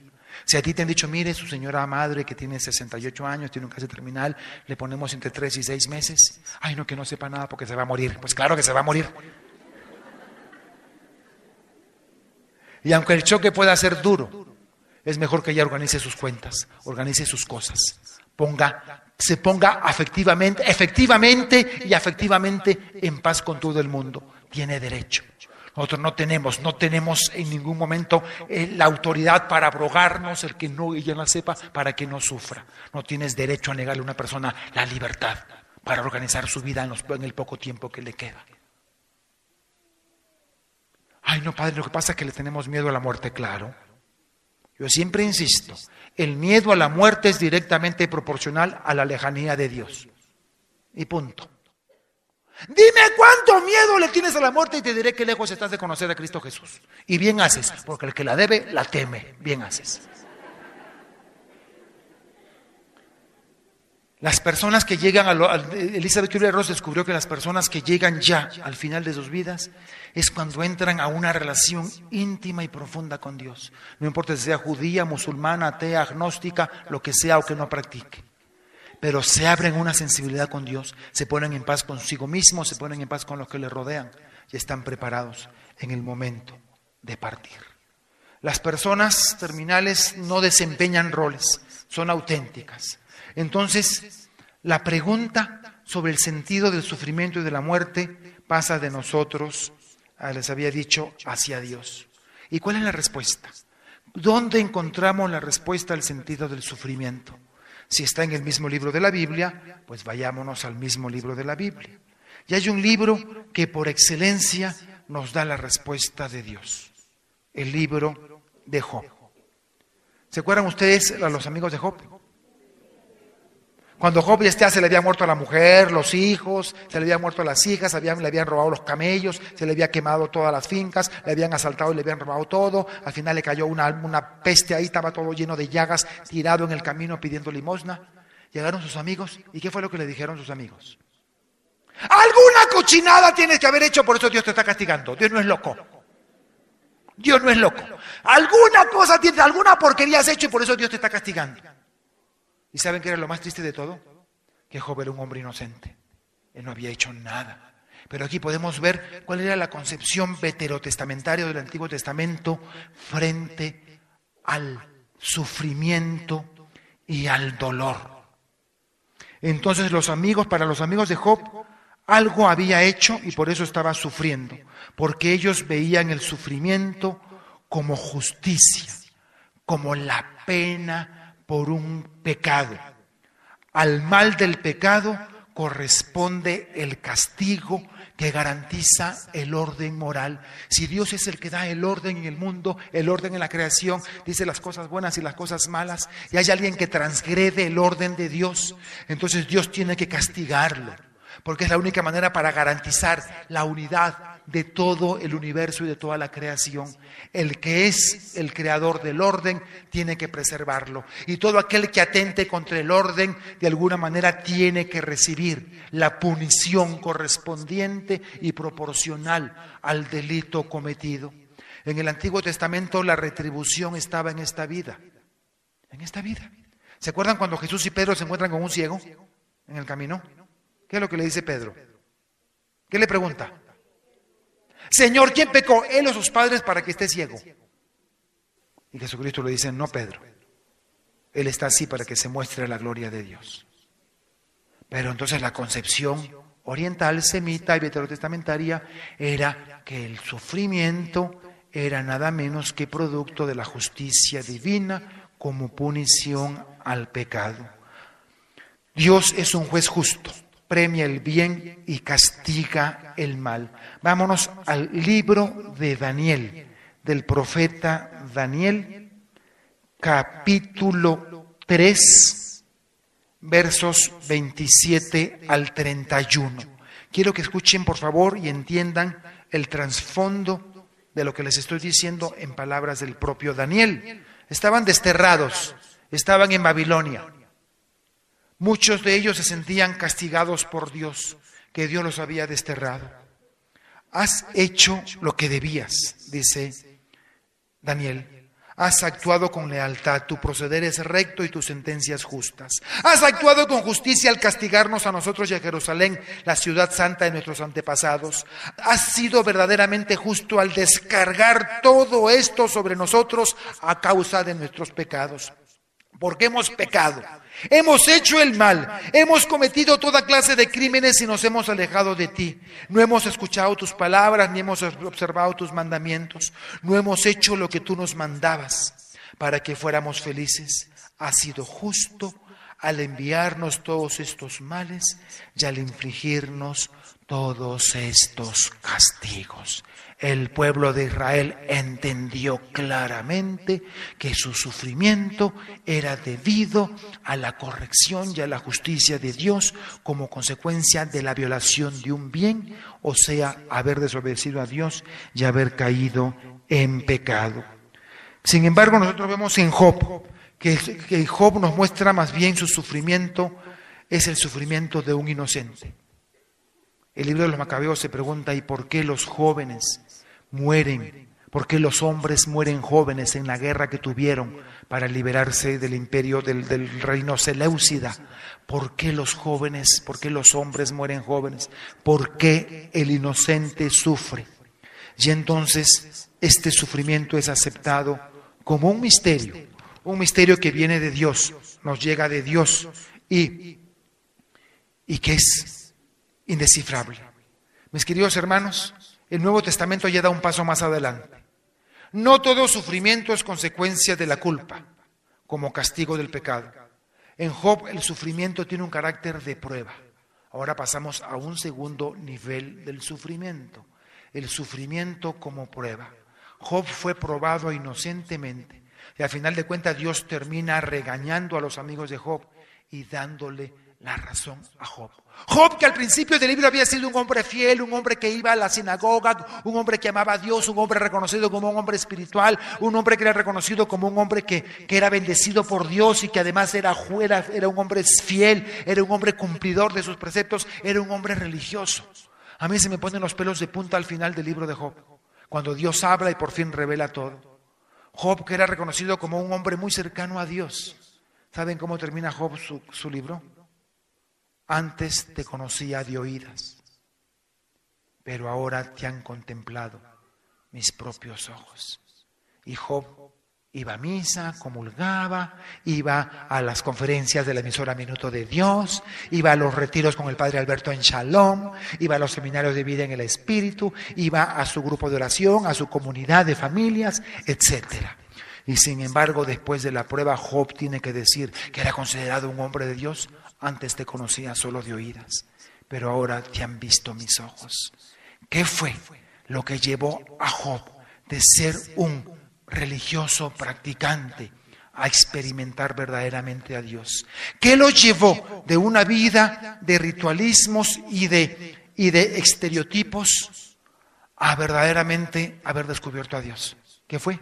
Si a ti te han dicho, mire, su señora madre que tiene 68 años, tiene un cáncer terminal, le ponemos entre 3 y 6 meses, ay no, que no sepa nada porque se va a morir. Pues claro que se va a morir. Y aunque el choque pueda ser duro, es mejor que ella organice sus cuentas, organice sus cosas, se ponga efectivamente en paz con todo el mundo. Tiene derecho. Nosotros no tenemos en ningún momento la autoridad para abrogarnos el que ella no sepa para que no sufra. No tienes derecho a negarle a una persona la libertad para organizar su vida en el poco tiempo que le queda. Ay, no, padre, lo que pasa es que le tenemos miedo a la muerte, claro. Yo siempre insisto, el miedo a la muerte es directamente proporcional a la lejanía de Dios. Y punto. Dime cuánto miedo le tienes a la muerte y te diré qué lejos estás de conocer a Cristo Jesús. Y bien haces, porque el que la debe, la teme. Bien haces. Las personas que llegan Elizabeth Kübler-Ross descubrió que las personas que llegan ya al final de sus vidas es cuando entran a una relación íntima y profunda con Dios. No importa si sea judía, musulmana, atea, agnóstica, lo que sea o que no practique. Pero se abren una sensibilidad con Dios, se ponen en paz consigo mismos, se ponen en paz con los que les rodean y están preparados en el momento de partir. Las personas terminales no desempeñan roles, son auténticas. Entonces, la pregunta sobre el sentido del sufrimiento y de la muerte pasa de nosotros, les había dicho, hacia Dios. ¿Y cuál es la respuesta? ¿Dónde encontramos la respuesta al sentido del sufrimiento? Si está en el mismo libro de la Biblia, pues vayámonos al mismo libro de la Biblia. Y hay un libro que por excelencia nos da la respuesta de Dios. El libro de Job. ¿Se acuerdan ustedes a los amigos de Job? Cuando Job se le había muerto a la mujer, los hijos, se le habían muerto a las hijas, le habían robado los camellos, se le había quemado todas las fincas, le habían asaltado y le habían robado todo. Al final le cayó una peste ahí, estaba todo lleno de llagas, tirado en el camino pidiendo limosna. Llegaron sus amigos, ¿y qué fue lo que le dijeron sus amigos? Alguna cochinada tienes que haber hecho, por eso Dios te está castigando. Dios no es loco. Dios no es loco. Alguna cosa tienes, alguna porquería has hecho y por eso Dios te está castigando. ¿Y saben qué era lo más triste de todo? Que Job era un hombre inocente. Él no había hecho nada. Pero aquí podemos ver cuál era la concepción veterotestamentaria del Antiguo Testamento frente al sufrimiento y al dolor. Entonces para los amigos de Job, algo había hecho y por eso estaba sufriendo. Porque ellos veían el sufrimiento como justicia, como la pena por un pecado. Al mal del pecado corresponde el castigo que garantiza el orden moral. Si Dios es el que da el orden en el mundo, el orden en la creación, dice las cosas buenas y las cosas malas, y hay alguien que transgrede el orden de Dios, entonces Dios tiene que castigarlo, porque es la única manera para garantizar la unidad de todo el universo y de toda la creación. El que es el creador del orden tiene que preservarlo. Y todo aquel que atente contra el orden, de alguna manera tiene que recibir la punición correspondiente y proporcional al delito cometido. En el Antiguo Testamento la retribución estaba en esta vida. En esta vida. ¿Se acuerdan cuando Jesús y Pedro se encuentran con un ciego en el camino? ¿Qué es lo que le dice Pedro? ¿Qué le pregunta? Señor, ¿quién pecó? ¿Él o sus padres para que esté ciego? Y Jesucristo le dice, no, Pedro. Él está así para que se muestre la gloria de Dios. Pero entonces la concepción oriental, semita y veterotestamentaria era que el sufrimiento era nada menos que producto de la justicia divina como punición al pecado. Dios es un juez justo. Premia el bien y castiga el mal. Vámonos al libro de Daniel, del profeta Daniel, capítulo 3, versos 27 al 31. Quiero que escuchen, por favor, y entiendan el trasfondo de lo que les estoy diciendo en palabras del propio Daniel. Estaban desterrados, estaban en Babilonia. Muchos de ellos se sentían castigados por Dios, que Dios los había desterrado. Has hecho lo que debías, dice Daniel. Has actuado con lealtad, tu proceder es recto y tus sentencias justas. Has actuado con justicia al castigarnos a nosotros y a Jerusalén, la ciudad santa de nuestros antepasados. Has sido verdaderamente justo al descargar todo esto sobre nosotros a causa de nuestros pecados. Porque hemos pecado, hemos hecho el mal, hemos cometido toda clase de crímenes y nos hemos alejado de ti. No hemos escuchado tus palabras ni hemos observado tus mandamientos. No hemos hecho lo que tú nos mandabas para que fuéramos felices. Has sido justo al enviarnos todos estos males y al infligirnos todos estos castigos. El pueblo de Israel entendió claramente que su sufrimiento era debido a la corrección y a la justicia de Dios como consecuencia de la violación de un bien, o sea, haber desobedecido a Dios y haber caído en pecado. Sin embargo, nosotros vemos en Job que Job nos muestra más bien su sufrimiento es el sufrimiento de un inocente. El libro de los Macabeos se pregunta, ¿y por qué los jóvenes mueren? ¿Por qué los hombres mueren jóvenes en la guerra que tuvieron para liberarse del imperio, del reino seleucida? ¿Por qué los jóvenes, por qué los hombres mueren jóvenes? ¿Por qué el inocente sufre? Y entonces este sufrimiento es aceptado como un misterio que viene de Dios, nos llega de Dios y que es indescifrable. Mis queridos hermanos, el Nuevo Testamento ya da un paso más adelante. No todo sufrimiento es consecuencia de la culpa, como castigo del pecado. En Job el sufrimiento tiene un carácter de prueba. Ahora pasamos a un segundo nivel del sufrimiento. el sufrimiento como prueba. Job fue probado inocentemente y al final de cuentas Dios termina regañando a los amigos de Job y dándole la razón a Job. Job, que al principio del libro había sido un hombre fiel, un hombre que iba a la sinagoga, un hombre que amaba a Dios, un hombre reconocido como un hombre espiritual, un hombre que era reconocido como un hombre que era bendecido por Dios y que además era un hombre fiel, era un hombre cumplidor de sus preceptos, era un hombre religioso. A mí se me ponen los pelos de punta al final del libro de Job, cuando Dios habla y por fin revela todo. Job, que era reconocido como un hombre muy cercano a Dios. ¿Saben cómo termina Job su libro? Antes te conocía de oídas, pero ahora te han contemplado mis propios ojos. Y Job iba a misa, comulgaba, iba a las conferencias de la emisora Minuto de Dios, iba a los retiros con el padre Alberto en Shalom, iba a los seminarios de vida en el Espíritu, iba a su grupo de oración, a su comunidad de familias, etcétera. Y sin embargo, después de la prueba, Job tiene que decir que era considerado un hombre de Dios. Antes te conocía solo de oídas, pero ahora te han visto mis ojos. ¿Qué fue lo que llevó a Job de ser un religioso practicante a experimentar verdaderamente a Dios? ¿Qué lo llevó de una vida de ritualismos y de estereotipos a verdaderamente haber descubierto a Dios? ¿Qué fue?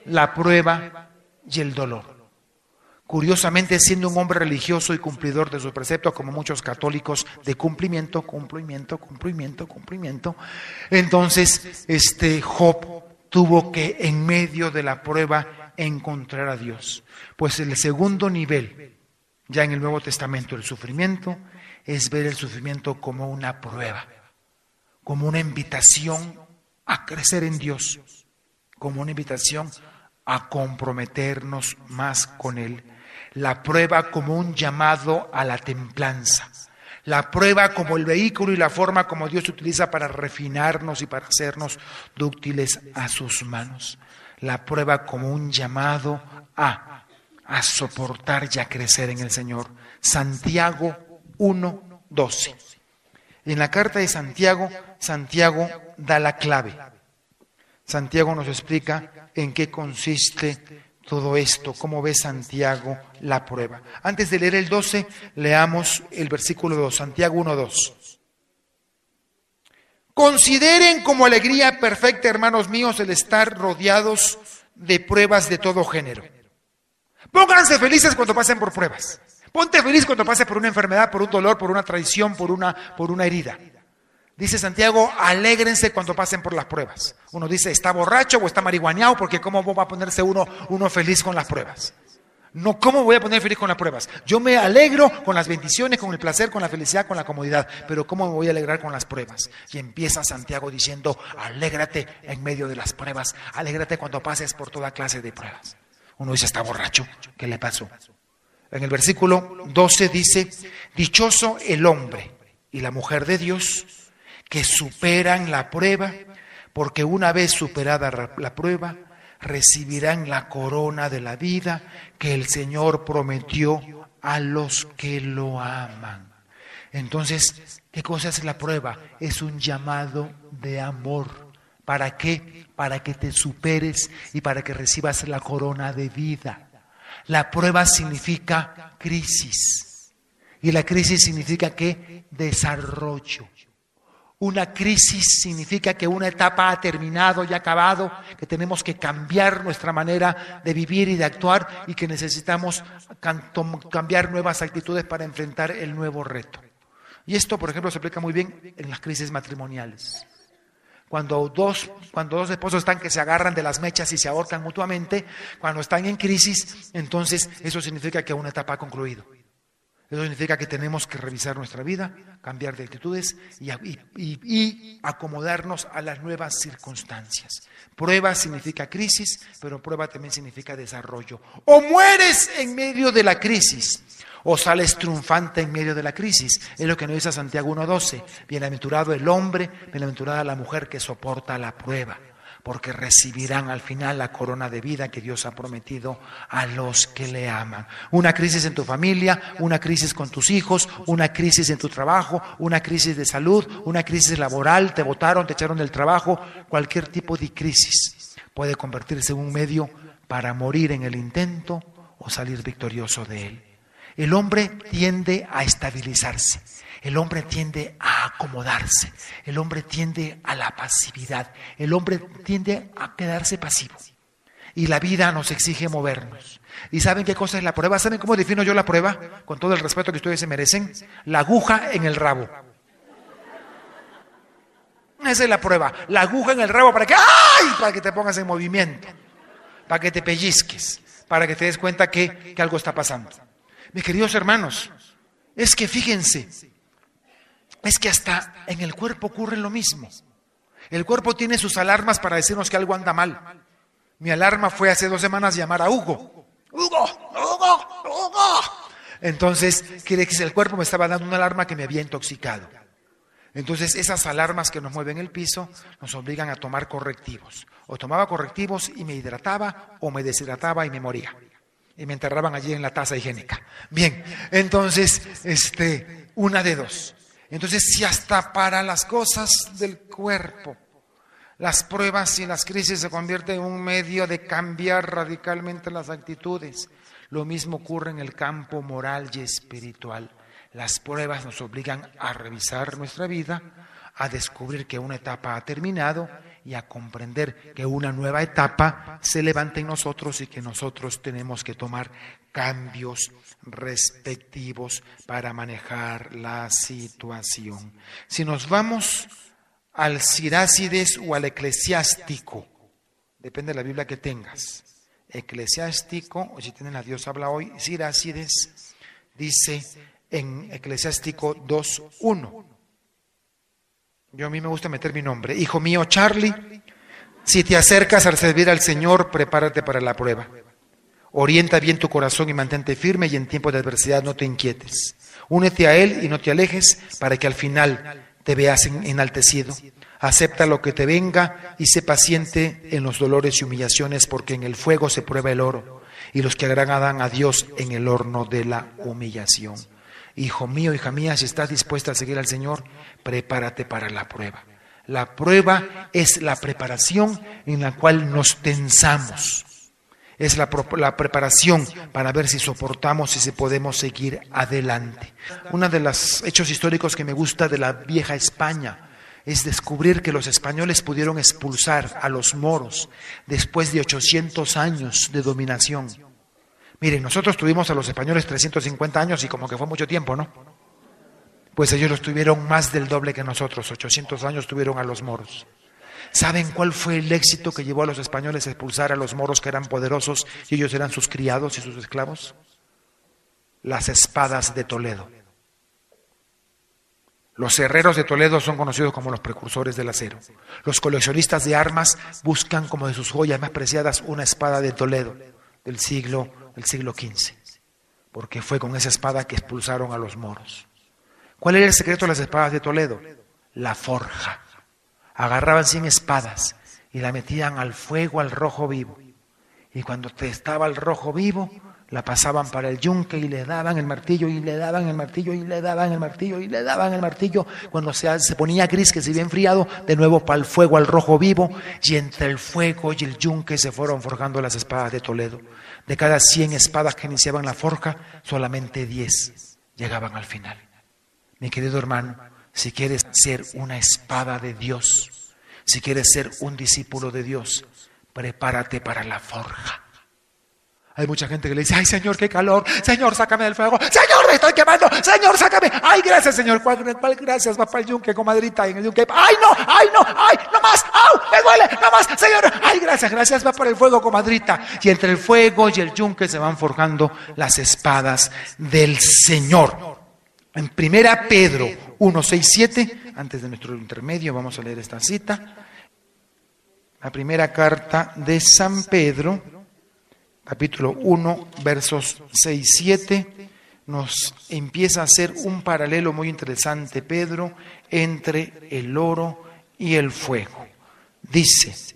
La prueba y el dolor. Curiosamente, siendo un hombre religioso y cumplidor de sus preceptos, como muchos católicos, de cumplimiento, entonces Job tuvo que, en medio de la prueba, encontrar a Dios. Pues el segundo nivel, ya en el Nuevo Testamento, el sufrimiento, es ver el sufrimiento como una prueba, como una invitación a crecer en Dios, como una invitación a comprometernos más con Él. La prueba como un llamado a la templanza. La prueba como el vehículo y la forma como Dios utiliza para refinarnos y para hacernos dúctiles a sus manos. La prueba como un llamado a soportar y a crecer en el Señor. Santiago 1:12. En la carta de Santiago, Santiago da la clave. Santiago nos explica en qué consiste todo esto, cómo ve Santiago la prueba. Antes de leer el 12, leamos el versículo 2, Santiago 1:2. Consideren como alegría perfecta, hermanos míos, el estar rodeados de pruebas de todo género. Pónganse felices cuando pasen por pruebas. Ponte feliz cuando pases por una enfermedad, por un dolor, por una traición, por una herida. Dice Santiago, alégrense cuando pasen por las pruebas. Uno dice, está borracho o está marihuaneado, porque ¿cómo va a ponerse uno feliz con las pruebas? No, ¿cómo voy a poner feliz con las pruebas? Yo me alegro con las bendiciones, con el placer, con la felicidad, con la comodidad, pero ¿cómo me voy a alegrar con las pruebas? Y empieza Santiago diciendo, alégrate en medio de las pruebas, alégrate cuando pases por toda clase de pruebas. Uno dice, está borracho, ¿qué le pasó? En el versículo 12 dice, dichoso el hombre y la mujer de Dios, que superan la prueba, porque una vez superada la prueba, recibirán la corona de la vida que el Señor prometió a los que lo aman. Entonces, ¿qué cosa es la prueba? Es un llamado de amor. ¿Para qué? Para que te superes y para que recibas la corona de vida. La prueba significa crisis. Y la crisis significa ¿qué? Desarrollo. Una crisis significa que una etapa ha terminado y acabado, que tenemos que cambiar nuestra manera de vivir y de actuar y que necesitamos cambiar nuevas actitudes para enfrentar el nuevo reto. Y esto, por ejemplo, se aplica muy bien en las crisis matrimoniales. Cuando dos esposos están que se agarran de las mechas y se ahorcan mutuamente, cuando están en crisis, entonces eso significa que una etapa ha concluido. Eso significa que tenemos que revisar nuestra vida, cambiar de actitudes y acomodarnos a las nuevas circunstancias. Prueba significa crisis, pero prueba también significa desarrollo. O mueres en medio de la crisis, o sales triunfante en medio de la crisis. Es lo que nos dice Santiago 1:12. Bienaventurado el hombre, bienaventurada la mujer que soporta la prueba. porque recibirán al final la corona de vida que Dios ha prometido a los que le aman. Una crisis en tu familia, una crisis con tus hijos, una crisis en tu trabajo, una crisis de salud, una crisis laboral, te botaron, te echaron del trabajo, cualquier tipo de crisis puede convertirse en un medio para morir en el intento o salir victorioso de él. El hombre tiende a estabilizarse, el hombre tiende a acomodarse, el hombre tiende a la pasividad, el hombre tiende a quedarse pasivo. Y la vida nos exige movernos. ¿Y saben qué cosa es la prueba? ¿Saben cómo defino yo la prueba? Con todo el respeto que ustedes se merecen. La aguja en el rabo. Esa es la prueba. La aguja en el rabo para que, ¡ay!, para que te pongas en movimiento, para que te pellizques, para que te des cuenta que algo está pasando. Mis queridos hermanos, es que fíjense, es que hasta en el cuerpo ocurre lo mismo. El cuerpo tiene sus alarmas para decirnos que algo anda mal. Mi alarma fue hace 2 semanas llamar a Hugo. ¡Hugo! Entonces, quiere decir que el cuerpo me estaba dando una alarma que me había intoxicado. Entonces, esas alarmas que nos mueven el piso nos obligan a tomar correctivos. O tomaba correctivos y me hidrataba, o me deshidrataba y me moría. Y me enterraban allí en la taza higiénica. Bien, entonces, una de dos. Entonces, si hasta para las cosas del cuerpo, las pruebas y las crisis se convierten en un medio de cambiar radicalmente las actitudes, lo mismo ocurre en el campo moral y espiritual. Las pruebas nos obligan a revisar nuestra vida, a descubrir que una etapa ha terminado y a comprender que una nueva etapa se levanta en nosotros y que nosotros tenemos que tomar cambios respectivos para manejar la situación. Si nos vamos al Sirácides o al Eclesiástico, depende de la Biblia que tengas, Eclesiástico, o si tienen la Dios habla hoy, Sirácides dice en Eclesiástico 2:1. A mí me gusta meter mi nombre. Hijo mío, Charlie, si te acercas al servir al Señor, prepárate para la prueba. Orienta bien tu corazón y mantente firme, y en tiempo de adversidad no te inquietes. Únete a Él y no te alejes, para que al final te veas enaltecido. Acepta lo que te venga y sé paciente en los dolores y humillaciones, porque en el fuego se prueba el oro, y los que agradan a Dios en el horno de la humillación. Hijo mío, hija mía, si estás dispuesta a seguir al Señor, prepárate para la prueba. La prueba es la preparación en la cual nos tensamos. Es la preparación para ver si soportamos y si podemos seguir adelante. Uno de los hechos históricos que me gusta de la vieja España es descubrir que los españoles pudieron expulsar a los moros después de 800 años de dominación. Miren, nosotros tuvimos a los españoles 350 años y como que fue mucho tiempo, ¿no? Pues ellos los tuvieron más del doble que nosotros, 800 años tuvieron a los moros. ¿Saben cuál fue el éxito que llevó a los españoles a expulsar a los moros que eran poderosos y ellos eran sus criados y sus esclavos? Las espadas de Toledo. Los herreros de Toledo son conocidos como los precursores del acero. Los coleccionistas de armas buscan como de sus joyas más preciadas una espada de Toledo del siglo XV, porque fue con esa espada que expulsaron a los moros. ¿Cuál era el secreto de las espadas de Toledo? La forja. Agarraban 100 espadas y la metían al fuego al rojo vivo. Y cuando estaba el rojo vivo, la pasaban para el yunque y le daban el martillo y le daban el martillo y le daban el martillo y le daban el martillo. Cuando se ponía gris, que se había enfriado, de nuevo para el fuego al rojo vivo, y entre el fuego y el yunque se fueron forjando las espadas de Toledo. De cada 100 espadas que iniciaban la forja, solamente 10 llegaban al final. Mi querido hermano, si quieres ser una espada de Dios, si quieres ser un discípulo de Dios, prepárate para la forja. Hay mucha gente que le dice: ay, Señor, qué calor, Señor, sácame del fuego, Señor, me estoy quemando, Señor, sácame, ay, gracias, Señor, ¿cuál gracias? Va para el yunque, comadrita, y en el yunque, ay, no, no más, au, me duele, no más, Señor, ay, gracias, va para el fuego, comadrita. Y entre el fuego y el yunque se van forjando las espadas del Señor. En 1 Pedro 1, 6, 7, antes de nuestro intermedio, vamos a leer esta cita. La primera carta de San Pedro, capítulo 1, versos 6, 7, nos empieza a hacer un paralelo muy interesante, Pedro, entre el oro y el fuego. Dice: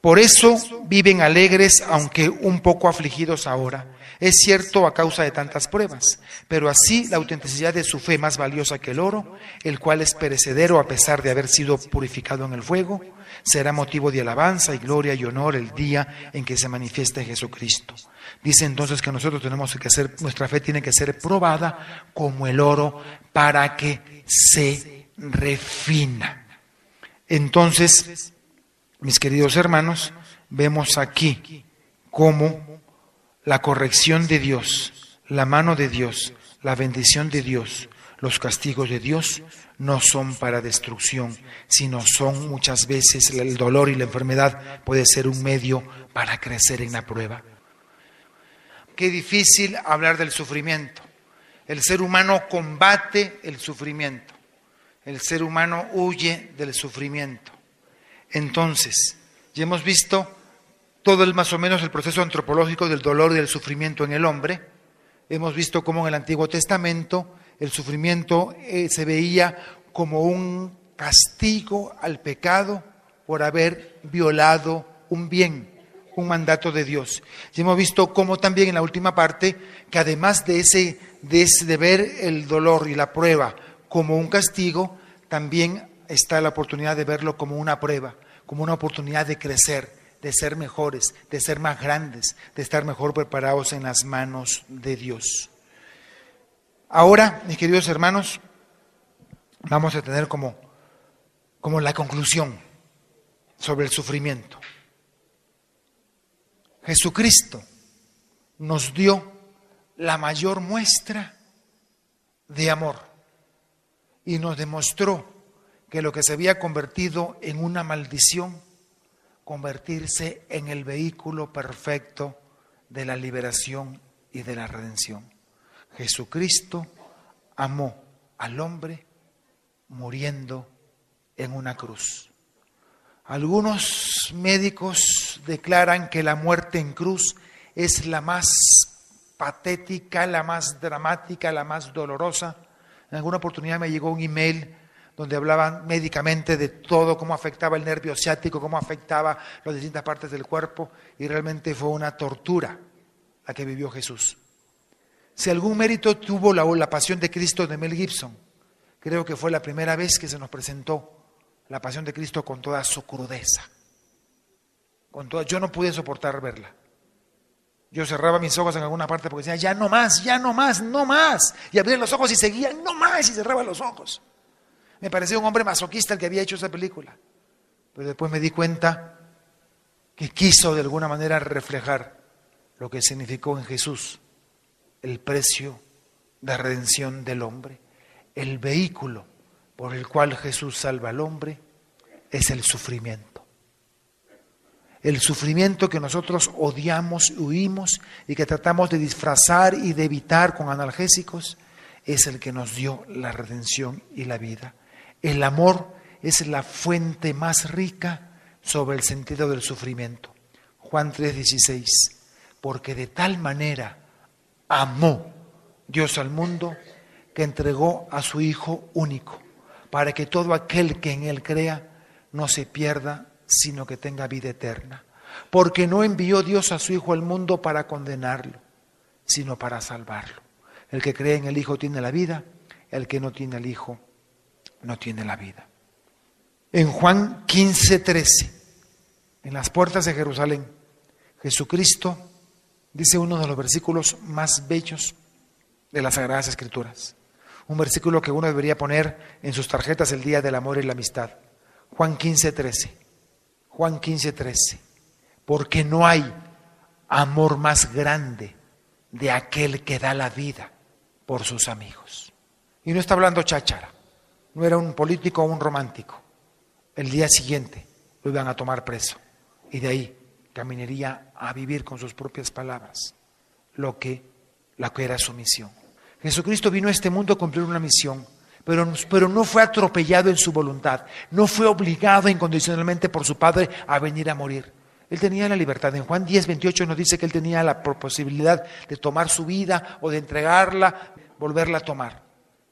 Por eso viven alegres, aunque un poco afligidos ahora. Es cierto, a causa de tantas pruebas, pero así la autenticidad de su fe, más valiosa que el oro, el cual es perecedero a pesar de haber sido purificado en el fuego, será motivo de alabanza y gloria y honor el día en que se manifieste Jesucristo. Dice entonces que nosotros tenemos que hacer, nuestra fe tiene que ser probada como el oro para que se refina. Entonces, mis queridos hermanos, vemos aquí cómo la corrección de Dios, la mano de Dios, la bendición de Dios, los castigos de Dios no son para destrucción, sino son muchas veces el dolor y la enfermedad puede ser un medio para crecer en la prueba. Qué difícil hablar del sufrimiento. El ser humano combate el sufrimiento. El ser humano huye del sufrimiento. Entonces, ya hemos visto todo más o menos el proceso antropológico del dolor y del sufrimiento en el hombre. Hemos visto cómo en el Antiguo Testamento el sufrimiento se veía como un castigo al pecado por haber violado un bien, un mandato de Dios. Y hemos visto cómo también en la última parte, que además de ver el dolor y la prueba como un castigo, también está la oportunidad de verlo como una prueba, como una oportunidad de crecer, de ser mejores, de ser más grandes, de estar mejor preparados en las manos de Dios. Ahora, mis queridos hermanos, vamos a tener como la conclusión sobre el sufrimiento. Jesucristo nos dio la mayor muestra de amor y nos demostró que lo que se había convertido en una maldición, convertirse en el vehículo perfecto de la liberación y de la redención. Jesucristo amó al hombre muriendo en una cruz. Algunos médicos declaran que la muerte en cruz es la más patética, la más dramática, la más dolorosa. En alguna oportunidad me llegó un email donde hablaban médicamente de todo, cómo afectaba el nervio ciático, cómo afectaba las distintas partes del cuerpo, y realmente fue una tortura la que vivió Jesús. Si algún mérito tuvo la pasión de Cristo de Mel Gibson, creo que fue la primera vez que se nos presentó la pasión de Cristo con toda su crudeza. Yo no pude soportar verla. Yo cerraba mis ojos en alguna parte porque decía, ya no más, no más. Y abría los ojos y seguía, no más, y cerraba los ojos. Me parecía un hombre masoquista el que había hecho esa película. Pero después me di cuenta que quiso de alguna manera reflejar lo que significó en Jesús el precio de redención del hombre. El vehículo por el cual Jesús salva al hombre es el sufrimiento. El sufrimiento que nosotros odiamos, huimos y que tratamos de disfrazar y de evitar con analgésicos es el que nos dio la redención y la vida. El amor es la fuente más rica sobre el sentido del sufrimiento. Juan 3:16, porque de tal manera amó Dios al mundo que entregó a su Hijo único, para que todo aquel que en Él crea no se pierda, sino que tenga vida eterna. Porque no envió Dios a su Hijo al mundo para condenarlo, sino para salvarlo. El que cree en el Hijo tiene la vida, el que no tiene al Hijo no tiene la vida. En Juan 15:13, en las puertas de Jerusalén, Jesucristo dice uno de los versículos más bellos de las Sagradas Escrituras. Un versículo que uno debería poner en sus tarjetas el día del amor y la amistad. Juan 15:13. Juan 15:13. Porque no hay amor más grande de aquel que da la vida por sus amigos. Y no está hablando cháchara. No era un político o un romántico. El día siguiente lo iban a tomar preso. Y de ahí caminaría a vivir con sus propias palabras lo que era su misión. Jesucristo vino a este mundo a cumplir una misión, pero no fue atropellado en su voluntad, no fue obligado incondicionalmente por su Padre a venir a morir. Él tenía la libertad. En Juan 10:28 nos dice que él tenía la posibilidad de tomar su vida o de entregarla, volverla a tomar.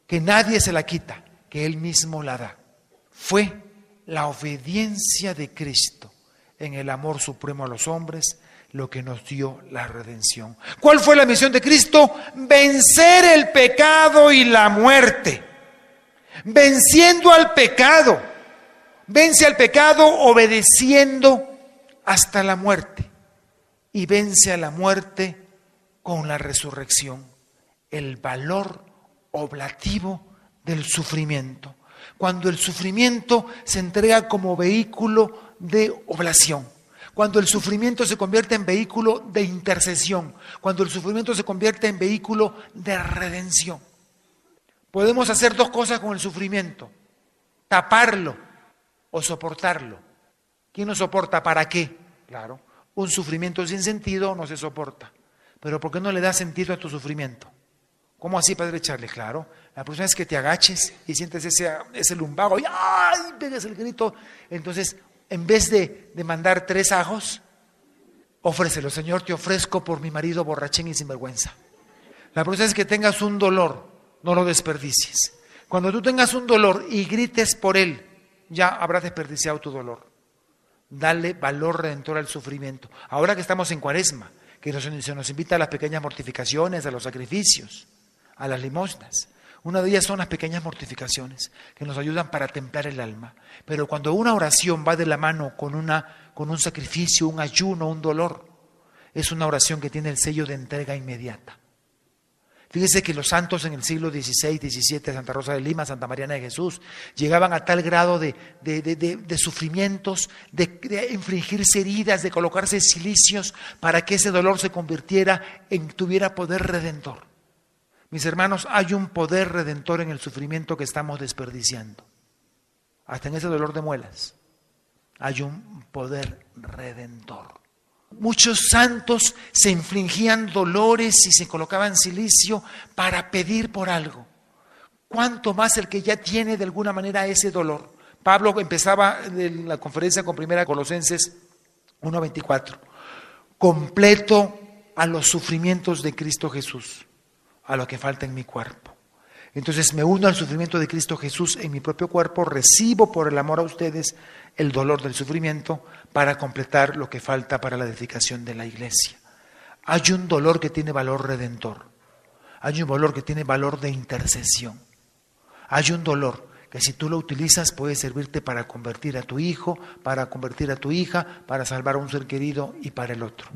Que nadie se la quita, que él mismo la da. Fue la obediencia de Cristo en el amor supremo a los hombres, lo que nos dio la redención. ¿Cuál fue la misión de Cristo? Vencer el pecado y la muerte. Venciendo al pecado. Vence al pecado obedeciendo hasta la muerte. Y vence a la muerte con la resurrección. El valor oblativo del sufrimiento. Cuando el sufrimiento se entrega como vehículo de oblación. Cuando el sufrimiento se convierte en vehículo de intercesión. Cuando el sufrimiento se convierte en vehículo de redención. Podemos hacer dos cosas con el sufrimiento. Taparlo o soportarlo. ¿Quién lo soporta? ¿Para qué? Claro, un sufrimiento sin sentido no se soporta. Pero ¿por qué no le das sentido a tu sufrimiento? ¿Cómo así, Padre Charlie? Claro, la próxima vez que te agaches y sientes ese lumbago y ¡ay! Pegas el grito. Entonces, en vez de mandar 3 ajos, ofrécelo. Señor, te ofrezco por mi marido borrachín y sinvergüenza. La próxima vez que tengas un dolor, no lo desperdicies. Cuando tú tengas un dolor y grites por él, ya habrás desperdiciado tu dolor. Dale valor redentor al sufrimiento. Ahora que estamos en Cuaresma, que se nos invita a las pequeñas mortificaciones, a los sacrificios, a las limosnas. Una de ellas son las pequeñas mortificaciones que nos ayudan para templar el alma. Pero cuando una oración va de la mano con un sacrificio, un ayuno, un dolor, es una oración que tiene el sello de entrega inmediata. Fíjese que los santos en el siglo XVI, XVII, Santa Rosa de Lima, Santa Mariana de Jesús, llegaban a tal grado de sufrimientos, de infligirse heridas, de colocarse cilicios, para que ese dolor se convirtiera tuviera poder redentor. Mis hermanos, hay un poder redentor en el sufrimiento que estamos desperdiciando. Hasta en ese dolor de muelas, hay un poder redentor. Muchos santos se infligían dolores y se colocaban cilicio para pedir por algo. ¿Cuánto más el que ya tiene de alguna manera ese dolor? Pablo empezaba en la conferencia con 1 Colosenses 1:24. Completo a los sufrimientos de Cristo Jesús, a lo que falta en mi cuerpo. Entonces me uno al sufrimiento de Cristo Jesús en mi propio cuerpo, recibo por el amor a ustedes el dolor del sufrimiento para completar lo que falta para la edificación de la iglesia. Hay un dolor que tiene valor redentor, hay un dolor que tiene valor de intercesión, hay un dolor que si tú lo utilizas puede servirte para convertir a tu hijo, para convertir a tu hija, para salvar a un ser querido y para el otro.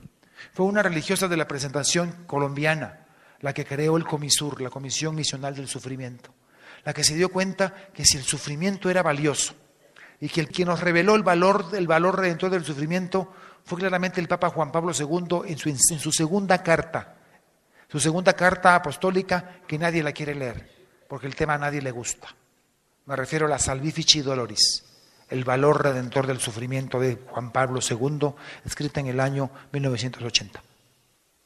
Fue una religiosa de la Presentación colombiana la que creó el Comisur, la Comisión Misional del Sufrimiento, la que se dio cuenta que si el sufrimiento era valioso y que el que nos reveló el valor redentor del sufrimiento fue claramente el Papa Juan Pablo II en su segunda carta apostólica, que nadie la quiere leer, porque el tema a nadie le gusta. Me refiero a la Salvifici Doloris, el valor redentor del sufrimiento de Juan Pablo II, escrita en el año 1980.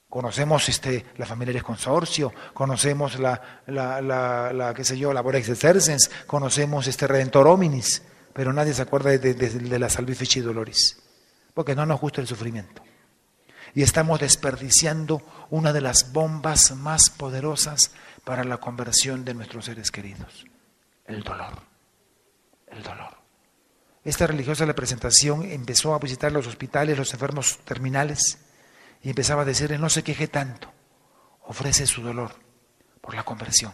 Conocemos la Familiares Consortio, conocemos la Laborex Exercens, conocemos Redentor Hominis, pero nadie se acuerda de la Salvifici Doloris, porque no nos gusta el sufrimiento. Y estamos desperdiciando una de las bombas más poderosas para la conversión de nuestros seres queridos, el dolor. El dolor. Esta religiosa de la Presentación empezó a visitar los hospitales, los enfermos terminales, y empezaba a decirle: no se queje tanto, ofrece su dolor por la conversión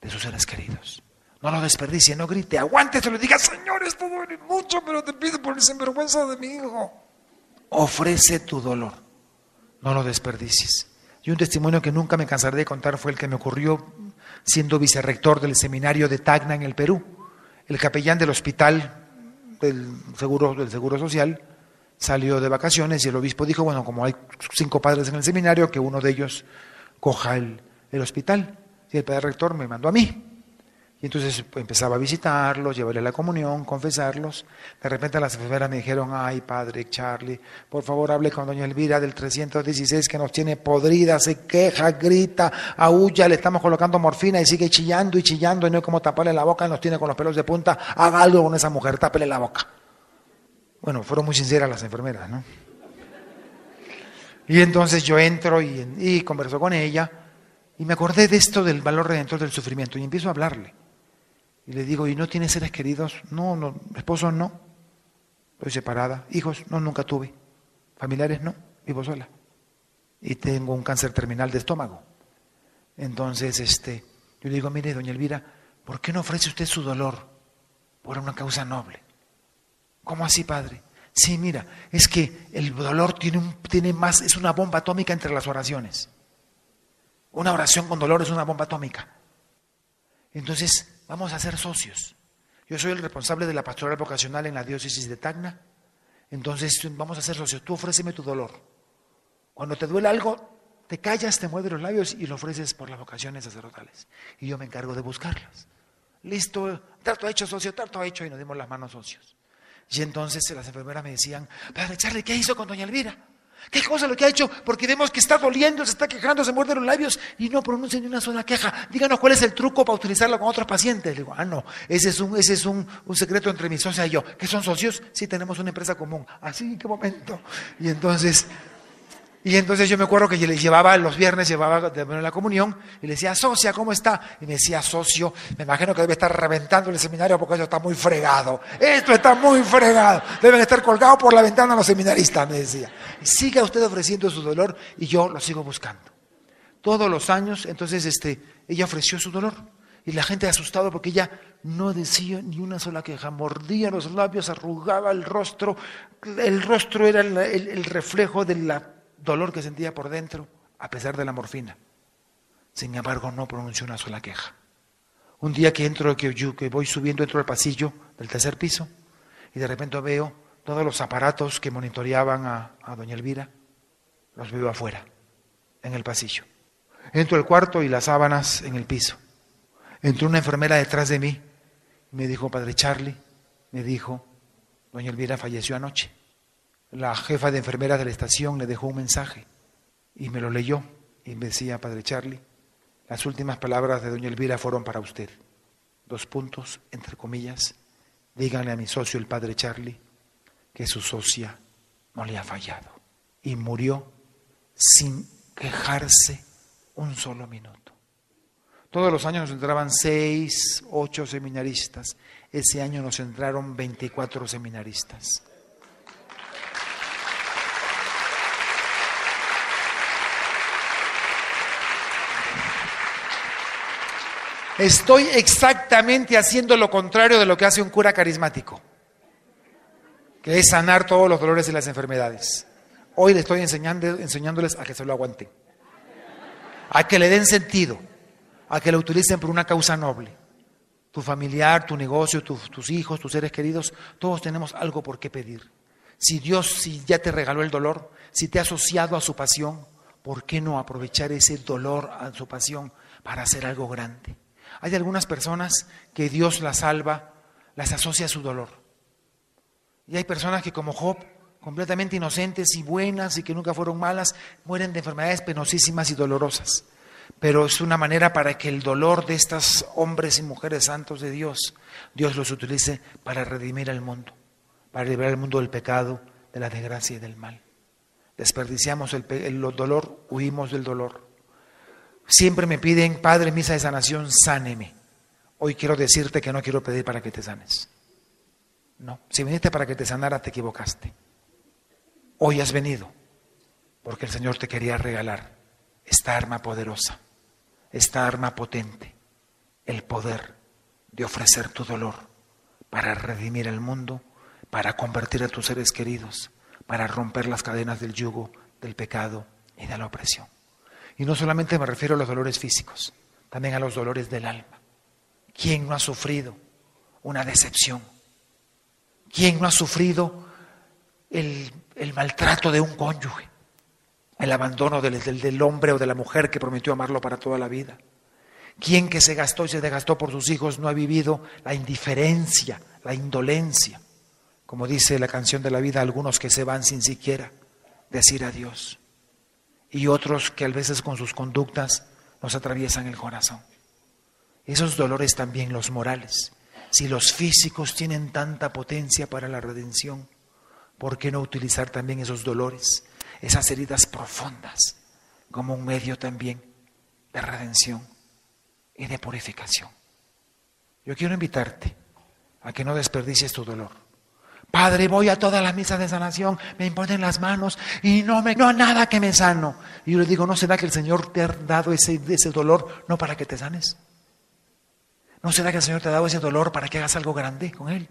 de sus seres queridos. No lo desperdicie, no grite, aguántese, le diga: Señor, esto duele mucho, pero te pido por el sinvergüenza de mi hijo. Ofrece tu dolor, no lo desperdicies. Y un testimonio que nunca me cansaré de contar fue el que me ocurrió siendo vicerrector del seminario de Tacna en el Perú. El capellán del hospital del Seguro Social salió de vacaciones y el obispo dijo: bueno, como hay 5 padres en el seminario, que uno de ellos coja el hospital. Y el padre rector me mandó a mí. Y entonces empezaba a visitarlos, llevarle la comunión, confesarlos. De repente las enfermeras me dijeron: ay, padre Charlie, por favor hable con doña Elvira del 316 que nos tiene podrida, se queja, grita, aúlla, le estamos colocando morfina y sigue chillando y chillando y no hay como taparle la boca, nos tiene con los pelos de punta. Haga algo con esa mujer, tápele la boca. Bueno, fueron muy sinceras las enfermeras, ¿no? Y entonces yo entro y converso con ella y me acordé de esto del valor redentor del sufrimiento y empiezo a hablarle. Y le digo: ¿y no tienes seres queridos? No, esposo no. estoy separada. Hijos, no, nunca tuve. Familiares, no, vivo sola. Y tengo un cáncer terminal de estómago. Entonces, yo le digo, mire, doña Elvira, ¿por qué no ofrece usted su dolor por una causa noble? ¿Cómo así, padre? Sí, mira, es que el dolor tiene más, es una bomba atómica entre las oraciones. Una oración con dolor es una bomba atómica. Entonces, vamos a ser socios. Yo soy el responsable de la pastoral vocacional en la diócesis de Tacna. Entonces, vamos a ser socios. Tú ofréceme tu dolor. Cuando te duele algo, te callas, te mueves los labios y lo ofreces por las vocaciones sacerdotales. Y yo me encargo de buscarlas. Listo, trato hecho, socio, trato hecho, y nos dimos las manos socios. Y entonces las enfermeras me decían, padre Charlie, ¿qué hizo con doña Elvira? ¿Qué cosa lo que ha hecho? Porque vemos que está doliendo, se está quejando, se muerde los labios y no pronuncia ni una sola queja. Díganos cuál es el truco para utilizarlo con otros pacientes. Le digo, no, ese es un secreto entre mi socia y yo. ¿Qué son socios? Sí, tenemos una empresa común. ¿Así? ¿En qué momento? Y entonces yo me acuerdo que yo le llevaba, los viernes llevaba de la comunión y le decía, socia, ¿cómo está? Y me decía, socio, me imagino que debe estar reventando el seminario porque eso está muy fregado. Esto está muy fregado. Deben estar colgados por la ventana los seminaristas, me decía. Y siga usted ofreciendo su dolor y yo lo sigo buscando. Todos los años, entonces ella ofreció su dolor. Y la gente asustado porque ella no decía ni una sola queja, mordía los labios, arrugaba el rostro. El rostro era el reflejo de la dolor que sentía por dentro, a pesar de la morfina. Sin embargo, no pronunció una sola queja. Un día que voy subiendo, entro al pasillo del tercer piso y de repente veo todos los aparatos que monitoreaban a doña Elvira, los veo afuera, en el pasillo. Entro al cuarto y las sábanas en el piso. Entró una enfermera detrás de mí y me dijo, padre Charlie, me dijo, doña Elvira falleció anoche. La jefa de enfermeras de la estación le dejó un mensaje y me lo leyó y me decía, padre Charlie, las últimas palabras de doña Elvira fueron para usted. 2 puntos, entre comillas, díganle a mi socio, el padre Charlie, que su socia no le ha fallado. Y murió sin quejarse un solo minuto. Todos los años nos entraban 6, 8 seminaristas. Ese año nos entraron 24 seminaristas. Estoy exactamente haciendo lo contrario de lo que hace un cura carismático, que es sanar todos los dolores y las enfermedades. Hoy le estoy enseñándoles a que se lo aguanten, a que le den sentido, a que lo utilicen por una causa noble. Tu familiar, tu negocio, tus hijos, tus seres queridos, todos tenemos algo por qué pedir. Si ya te regaló el dolor, si te ha asociado a su pasión, ¿por qué no aprovechar ese dolor a su pasión para hacer algo grande? Hay algunas personas que Dios las salva, las asocia a su dolor. Y hay personas que como Job, completamente inocentes y buenas y que nunca fueron malas, mueren de enfermedades penosísimas y dolorosas. Pero es una manera para que el dolor de estos hombres y mujeres santos de Dios, Dios los utilice para redimir al mundo, para liberar al mundo del pecado, de la desgracia y del mal. Desperdiciamos el dolor, huimos del dolor. Siempre me piden, Padre, misa de sanación, sáneme. Hoy quiero decirte que no quiero pedir para que te sanes. No, si viniste para que te sanara, te equivocaste. Hoy has venido porque el Señor te quería regalar esta arma poderosa, esta arma potente, el poder de ofrecer tu dolor para redimir al mundo, para convertir a tus seres queridos, para romper las cadenas del yugo, del pecado y de la opresión. Y no solamente me refiero a los dolores físicos, también a los dolores del alma. ¿Quién no ha sufrido una decepción? ¿Quién no ha sufrido el maltrato de un cónyuge? El abandono del hombre o de la mujer que prometió amarlo para toda la vida. ¿Quién que se gastó y se desgastó por sus hijos no ha vivido la indiferencia, la indolencia? Como dice la canción de la vida, algunos que se van sin siquiera decir adiós. Y otros que a veces con sus conductas nos atraviesan el corazón. Esos dolores también, los morales. Si los físicos tienen tanta potencia para la redención, ¿por qué no utilizar también esos dolores, esas heridas profundas, como un medio también de redención y de purificación? Yo quiero invitarte a que no desperdicies tu dolor, Padre, voy a todas las misas de sanación, me imponen las manos y no nada que me sano. Y yo le digo, ¿no será que el Señor te ha dado ese dolor no para que te sanes? ¿No será que el Señor te ha dado ese dolor para que hagas algo grande con Él?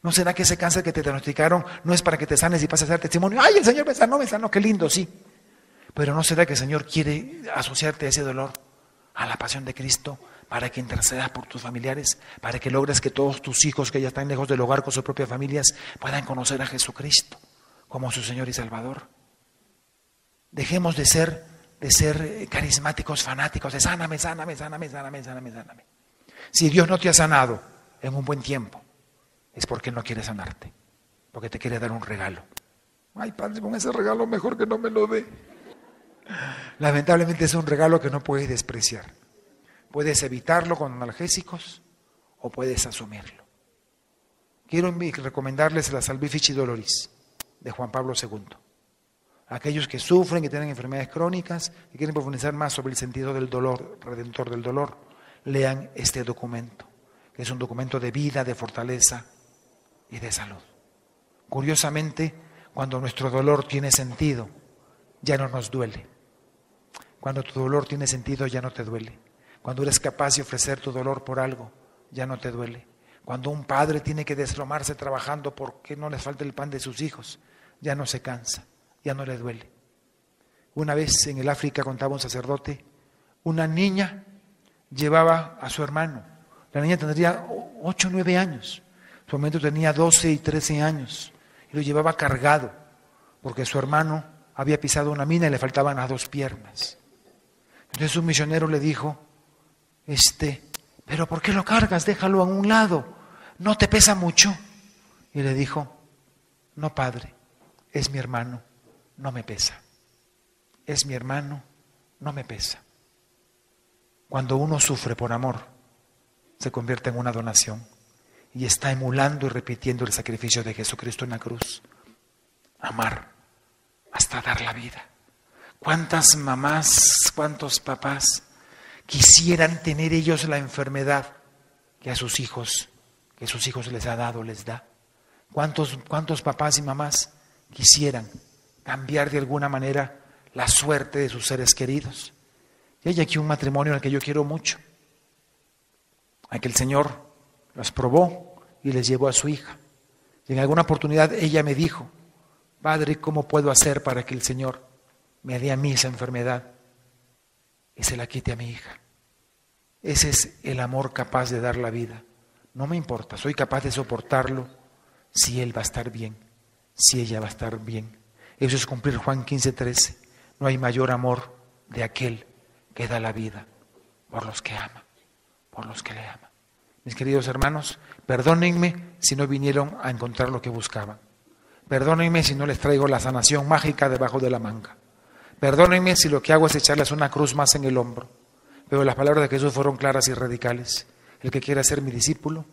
¿No será que ese cáncer que te diagnosticaron no es para que te sanes y pases a hacer testimonio? ¡Ay, el Señor me sanó, qué lindo, sí! Pero ¿no será que el Señor quiere asociarte a ese dolor, a la pasión de Cristo, para que intercedas por tus familiares, para que logres que todos tus hijos que ya están lejos del hogar con sus propias familias puedan conocer a Jesucristo como su Señor y Salvador? Dejemos de ser carismáticos, fanáticos, de sáname. Si Dios no te ha sanado en un buen tiempo, es porque Él no quiere sanarte, porque te quiere dar un regalo. Ay, Padre, con ese regalo mejor que no me lo dé. Lamentablemente es un regalo que no puedes despreciar. Puedes evitarlo con analgésicos o puedes asumirlo. Quiero recomendarles la Salvifici Doloris de Juan Pablo II. Aquellos que sufren y tienen enfermedades crónicas y quieren profundizar más sobre el sentido del dolor, redentor del dolor, lean este documento, que es un documento de vida, de fortaleza y de salud. Curiosamente, cuando nuestro dolor tiene sentido, ya no nos duele. Cuando tu dolor tiene sentido, ya no te duele. Cuando eres capaz de ofrecer tu dolor por algo, ya no te duele. Cuando un padre tiene que deslomarse trabajando porque no les falta el pan de sus hijos, ya no se cansa, ya no le duele. Una vez en el África, contaba un sacerdote, una niña llevaba a su hermano. La niña tendría 8 o 9 años. En su momento tenía 12 y 13 años. Y lo llevaba cargado porque su hermano había pisado una mina y le faltaban las 2 piernas. Entonces un misionero le dijo, ¿pero por qué lo cargas? Déjalo a un lado, ¿no te pesa mucho? Y le dijo, no, padre, es mi hermano, no me pesa. Es mi hermano, no me pesa. Cuando uno sufre por amor, se convierte en una donación y está emulando y repitiendo el sacrificio de Jesucristo en la cruz. Amar hasta dar la vida. ¿Cuántas mamás, cuántos papás quisieran tener ellos la enfermedad que a sus hijos les ha dado, les da? ¿Cuántos papás y mamás quisieran cambiar de alguna manera la suerte de sus seres queridos? Y hay aquí un matrimonio al que yo quiero mucho, a que el Señor los probó y les llevó a su hija. Y en alguna oportunidad ella me dijo, Padre, ¿cómo puedo hacer para que el Señor me dé a mí esa enfermedad y se la quite a mi hija? Ese es el amor capaz de dar la vida. No me importa, soy capaz de soportarlo si él va a estar bien, si ella va a estar bien. Eso es cumplir Juan 15:13. No hay mayor amor de aquel que da la vida por los que ama, por los que le ama. Mis queridos hermanos, perdónenme si no vinieron a encontrar lo que buscaban. Perdónenme si no les traigo la sanación mágica debajo de la manga. Perdónenme si lo que hago es echarles una cruz más en el hombro. Pero las palabras de Jesús fueron claras y radicales. El que quiera ser mi discípulo,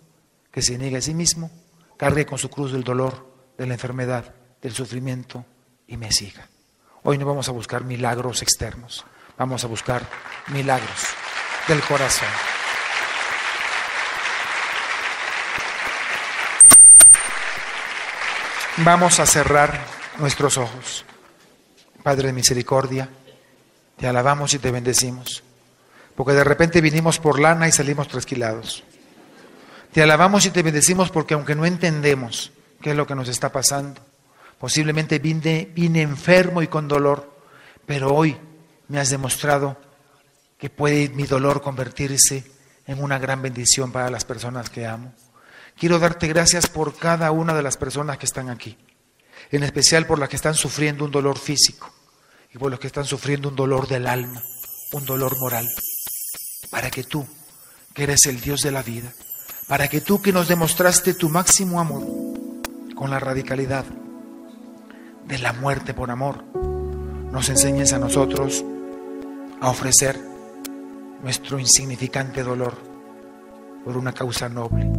que se niegue a sí mismo, cargue con su cruz del dolor, de la enfermedad, del sufrimiento y me siga. Hoy no vamos a buscar milagros externos, vamos a buscar milagros del corazón. Vamos a cerrar nuestros ojos. Padre de misericordia, te alabamos y te bendecimos, porque de repente vinimos por lana y salimos trasquilados. Te alabamos y te bendecimos porque aunque no entendemos qué es lo que nos está pasando, posiblemente vine enfermo y con dolor, pero hoy me has demostrado que puede mi dolor convertirse en una gran bendición para las personas que amo. Quiero darte gracias por cada una de las personas que están aquí, en especial por las que están sufriendo un dolor físico y por los que están sufriendo un dolor del alma, un dolor moral, para que tú, que eres el Dios de la vida, para que tú que nos demostraste tu máximo amor con la radicalidad de la muerte por amor, nos enseñes a nosotros a ofrecer nuestro insignificante dolor por una causa noble,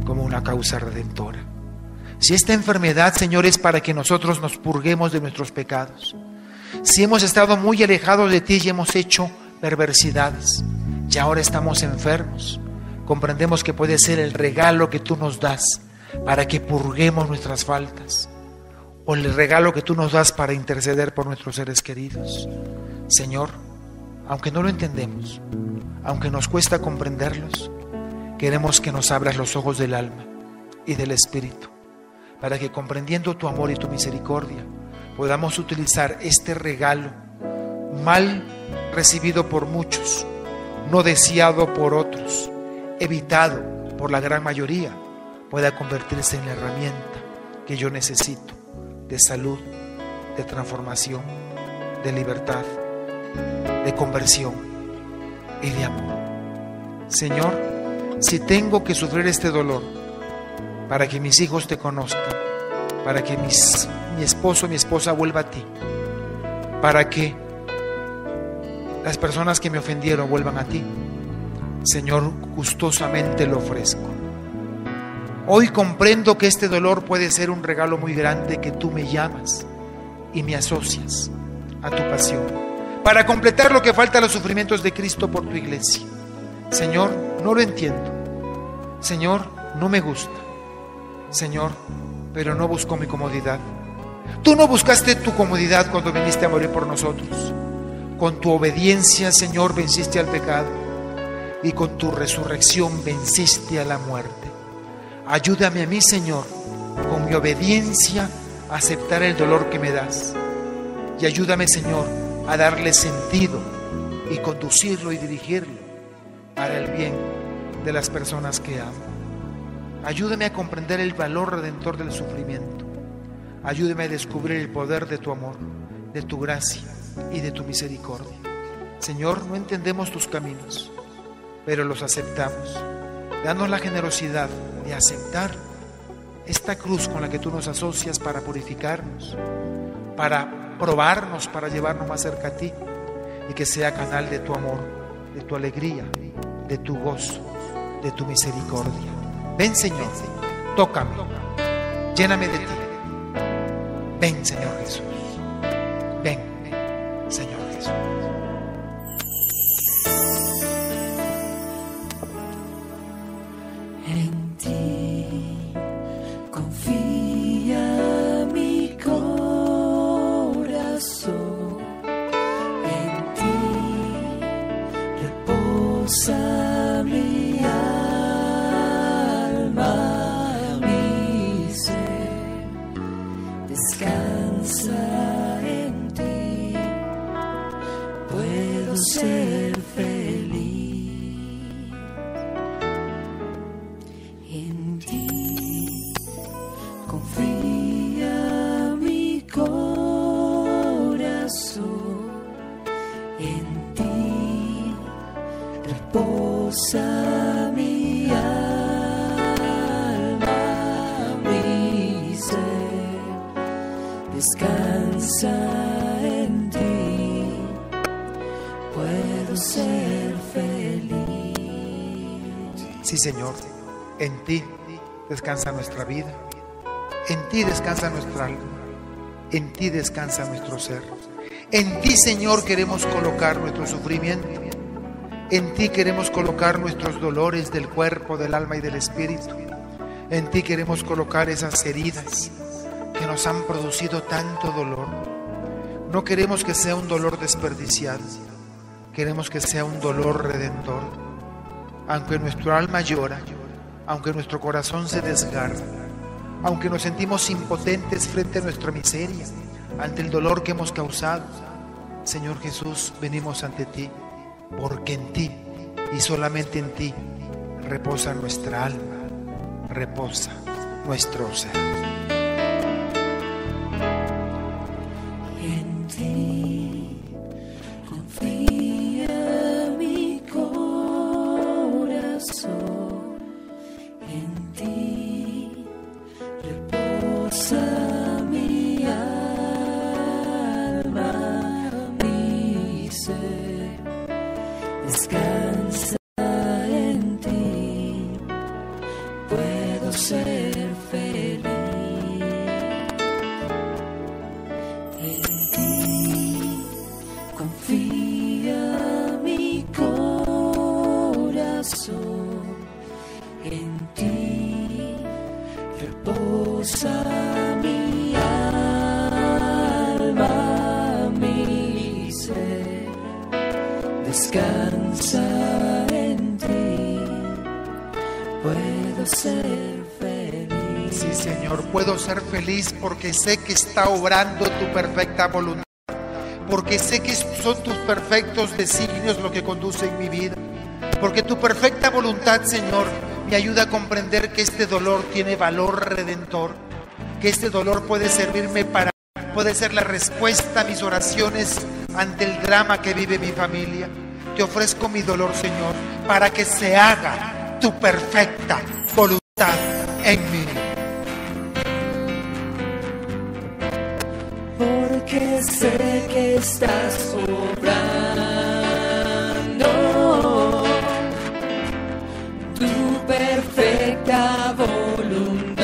como una causa redentora. Si esta enfermedad, Señor, es para que nosotros nos purguemos de nuestros pecados, si hemos estado muy alejados de ti y hemos hecho perversidades y ahora estamos enfermos, comprendemos que puede ser el regalo que tú nos das para que purguemos nuestras faltas, o el regalo que tú nos das para interceder por nuestros seres queridos. Señor, aunque no lo entendemos, aunque nos cuesta comprenderlos, queremos que nos abras los ojos del alma y del espíritu, para que comprendiendo tu amor y tu misericordia, podamos utilizar este regalo mal recibido por muchos, no deseado por otros, evitado por la gran mayoría, pueda convertirse en la herramienta que yo necesito de salud, de transformación, de libertad, de conversión y de amor. Señor, si tengo que sufrir este dolor para que mis hijos te conozcan, para que mi esposo, mi esposa vuelva a ti, para que las personas que me ofendieron vuelvan a ti, Señor, gustosamente lo ofrezco. Hoy comprendo que este dolor puede ser un regalo muy grande que tú me llamas y me asocias a tu pasión, para completar lo que falta a los sufrimientos de Cristo por tu iglesia. Señor, no lo entiendo. Señor, no me gusta. Señor, pero no busco mi comodidad. Tú no buscaste tu comodidad cuando viniste a morir por nosotros. Con tu obediencia, Señor, venciste al pecado, y con tu resurrección venciste a la muerte. Ayúdame a mí, Señor, con mi obediencia a aceptar el dolor que me das. Y ayúdame, Señor, a darle sentido y conducirlo y dirigirlo para el bien de las personas que amo. Ayúdame a comprender el valor redentor del sufrimiento. Ayúdame a descubrir el poder de tu amor, de tu gracia y de tu misericordia. Señor, no entendemos tus caminos, pero los aceptamos. Danos la generosidad de aceptar esta cruz con la que tú nos asocias para purificarnos, para probarnos, para llevarnos más cerca a ti, y que sea canal de tu amor, de tu alegría, de tu gozo, de tu misericordia. Ven, Señor, tócame, lléname de ti. Ven, Señor Jesús. Ven, Señor Jesús. En ti confía mi corazón, en ti reposa mi alma, mi ser descansa en ti, puedo ser feliz. En ti confía mi corazón, en ti reposa mi alma, mi ser descansa en ti, puedo ser feliz. Sí, Señor, en ti descansa nuestra vida, en ti descansa nuestra alma, en ti descansa nuestro ser. En ti, Señor, queremos colocar nuestro sufrimiento, en ti queremos colocar nuestros dolores del cuerpo, del alma y del espíritu. En ti queremos colocar esas heridas que nos han producido tanto dolor. No queremos que sea un dolor desperdiciado, queremos que sea un dolor redentor. Aunque nuestro alma llora, aunque nuestro corazón se desgarra, aunque nos sentimos impotentes frente a nuestra miseria, ante el dolor que hemos causado, Señor Jesús, venimos ante ti, porque en ti y solamente en ti reposa nuestra alma, reposa nuestro ser. En ti confía mi corazón, en ti reposa mi alma, mi ser descansa en ti, puedo ser feliz. En ti confía mi corazón, en ti descansa en ti, puedo ser feliz. Sí, Señor, puedo ser feliz porque sé que está obrando tu perfecta voluntad, porque sé que son tus perfectos designios lo que conducen mi vida, porque tu perfecta voluntad, Señor, me ayuda a comprender que este dolor tiene valor redentor, que este dolor puede servirme puede ser la respuesta a mis oraciones ante el drama que vive mi familia. Te ofrezco mi dolor, Señor, para que se haga tu perfecta voluntad en mí. Porque sé que estás obrando tu perfecta voluntad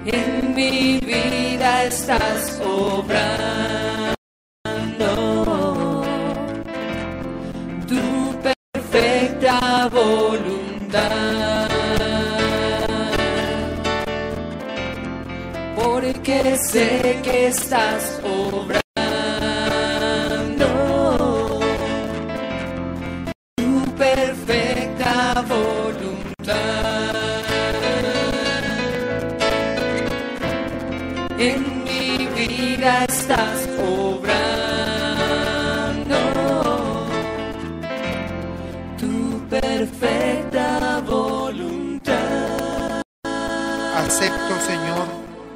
en mi vida, estás obrando tu perfecta voluntad. Porque sé que estás obrando tu perfecta voluntad en mi vida, estás obrando tu perfecta voluntad. Acepto, Señor,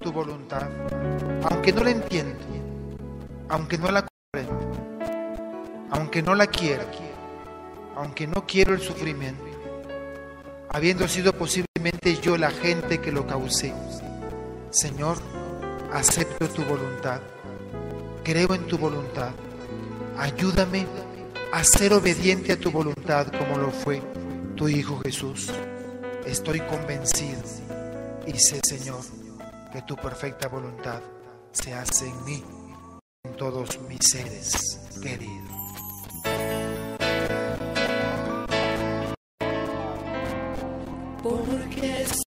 tu voluntad, aunque no la entiendo, aunque no la comprendo, aunque no la quiero, aunque no quiero el sufrimiento, habiendo sido posiblemente yo la agente que lo causé. Señor, acepto tu voluntad, creo en tu voluntad, ayúdame a ser obediente a tu voluntad como lo fue tu Hijo Jesús. Estoy convencido y sé, Señor, que tu perfecta voluntad se hace en mí, en todos mis seres queridos. Porque sé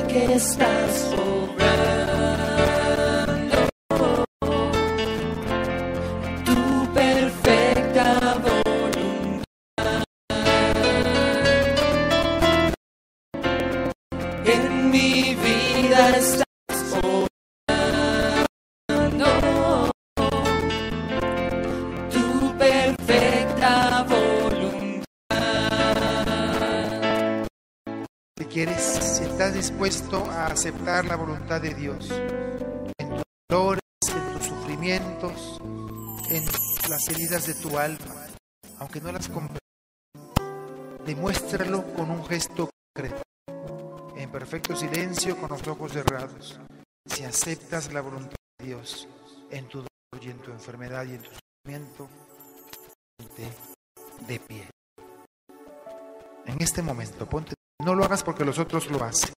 que estás obrando tu perfecta voluntad en mi vida, estás obrando tu perfecta voluntad. Si quieres, si estás dispuesto a aceptar la voluntad de Dios en tus dolores, en tus sufrimientos, en las heridas de tu alma, aunque no las comprendas, demuéstralo con un gesto concreto, en perfecto silencio, con los ojos cerrados. Si aceptas la voluntad de Dios en tu dolor y en tu enfermedad y en tu sufrimiento, ponte de pie. En este momento, ponte. No lo hagas porque los otros lo hacen.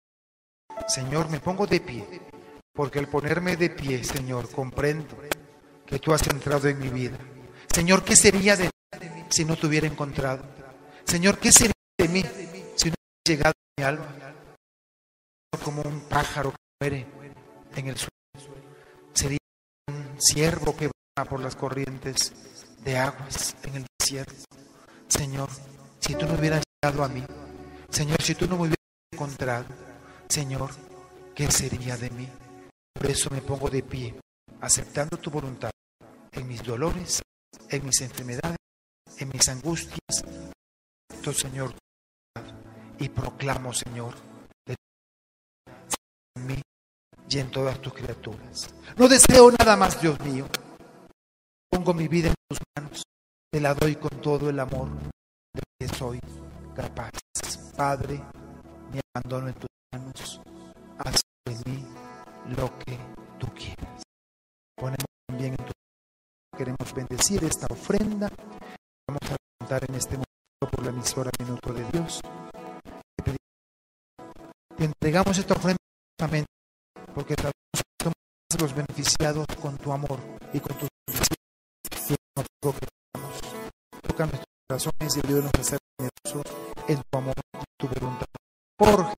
Señor, me pongo de pie, porque al ponerme de pie, Señor, comprendo que tú has entrado en mi vida. Señor, ¿qué sería de mí si no te hubiera encontrado? Señor, ¿qué sería de mí si no hubiera llegado a mi alma? Como un pájaro que muere en el suelo. Sería un ciervo que va por las corrientes de aguas en el desierto. Señor, si tú no hubieras llegado a mí, Señor, si tú no me hubieras encontrado, Señor, ¿qué sería de mí? Por eso me pongo de pie, aceptando tu voluntad en mis dolores, en mis enfermedades, en mis angustias, Señor, y proclamo, Señor, en mí y en todas tus criaturas. No deseo nada más, Dios mío. Pongo mi vida en tus manos, te la doy con todo el amor de que soy capaz. Padre, me abandono en tus manos, haz de mí lo que tú quieras. Ponemos también en tu mano, queremos bendecir esta ofrenda. Vamos a cantar en este momento por la emisora Minuto de Dios. Te entregamos esta ofrenda porque sabemos que somos los beneficiados con tu amor y con tus bendiciones. Toca nuestros corazones y ayúdanos a ser generosos en tu amor y tu voluntad. Por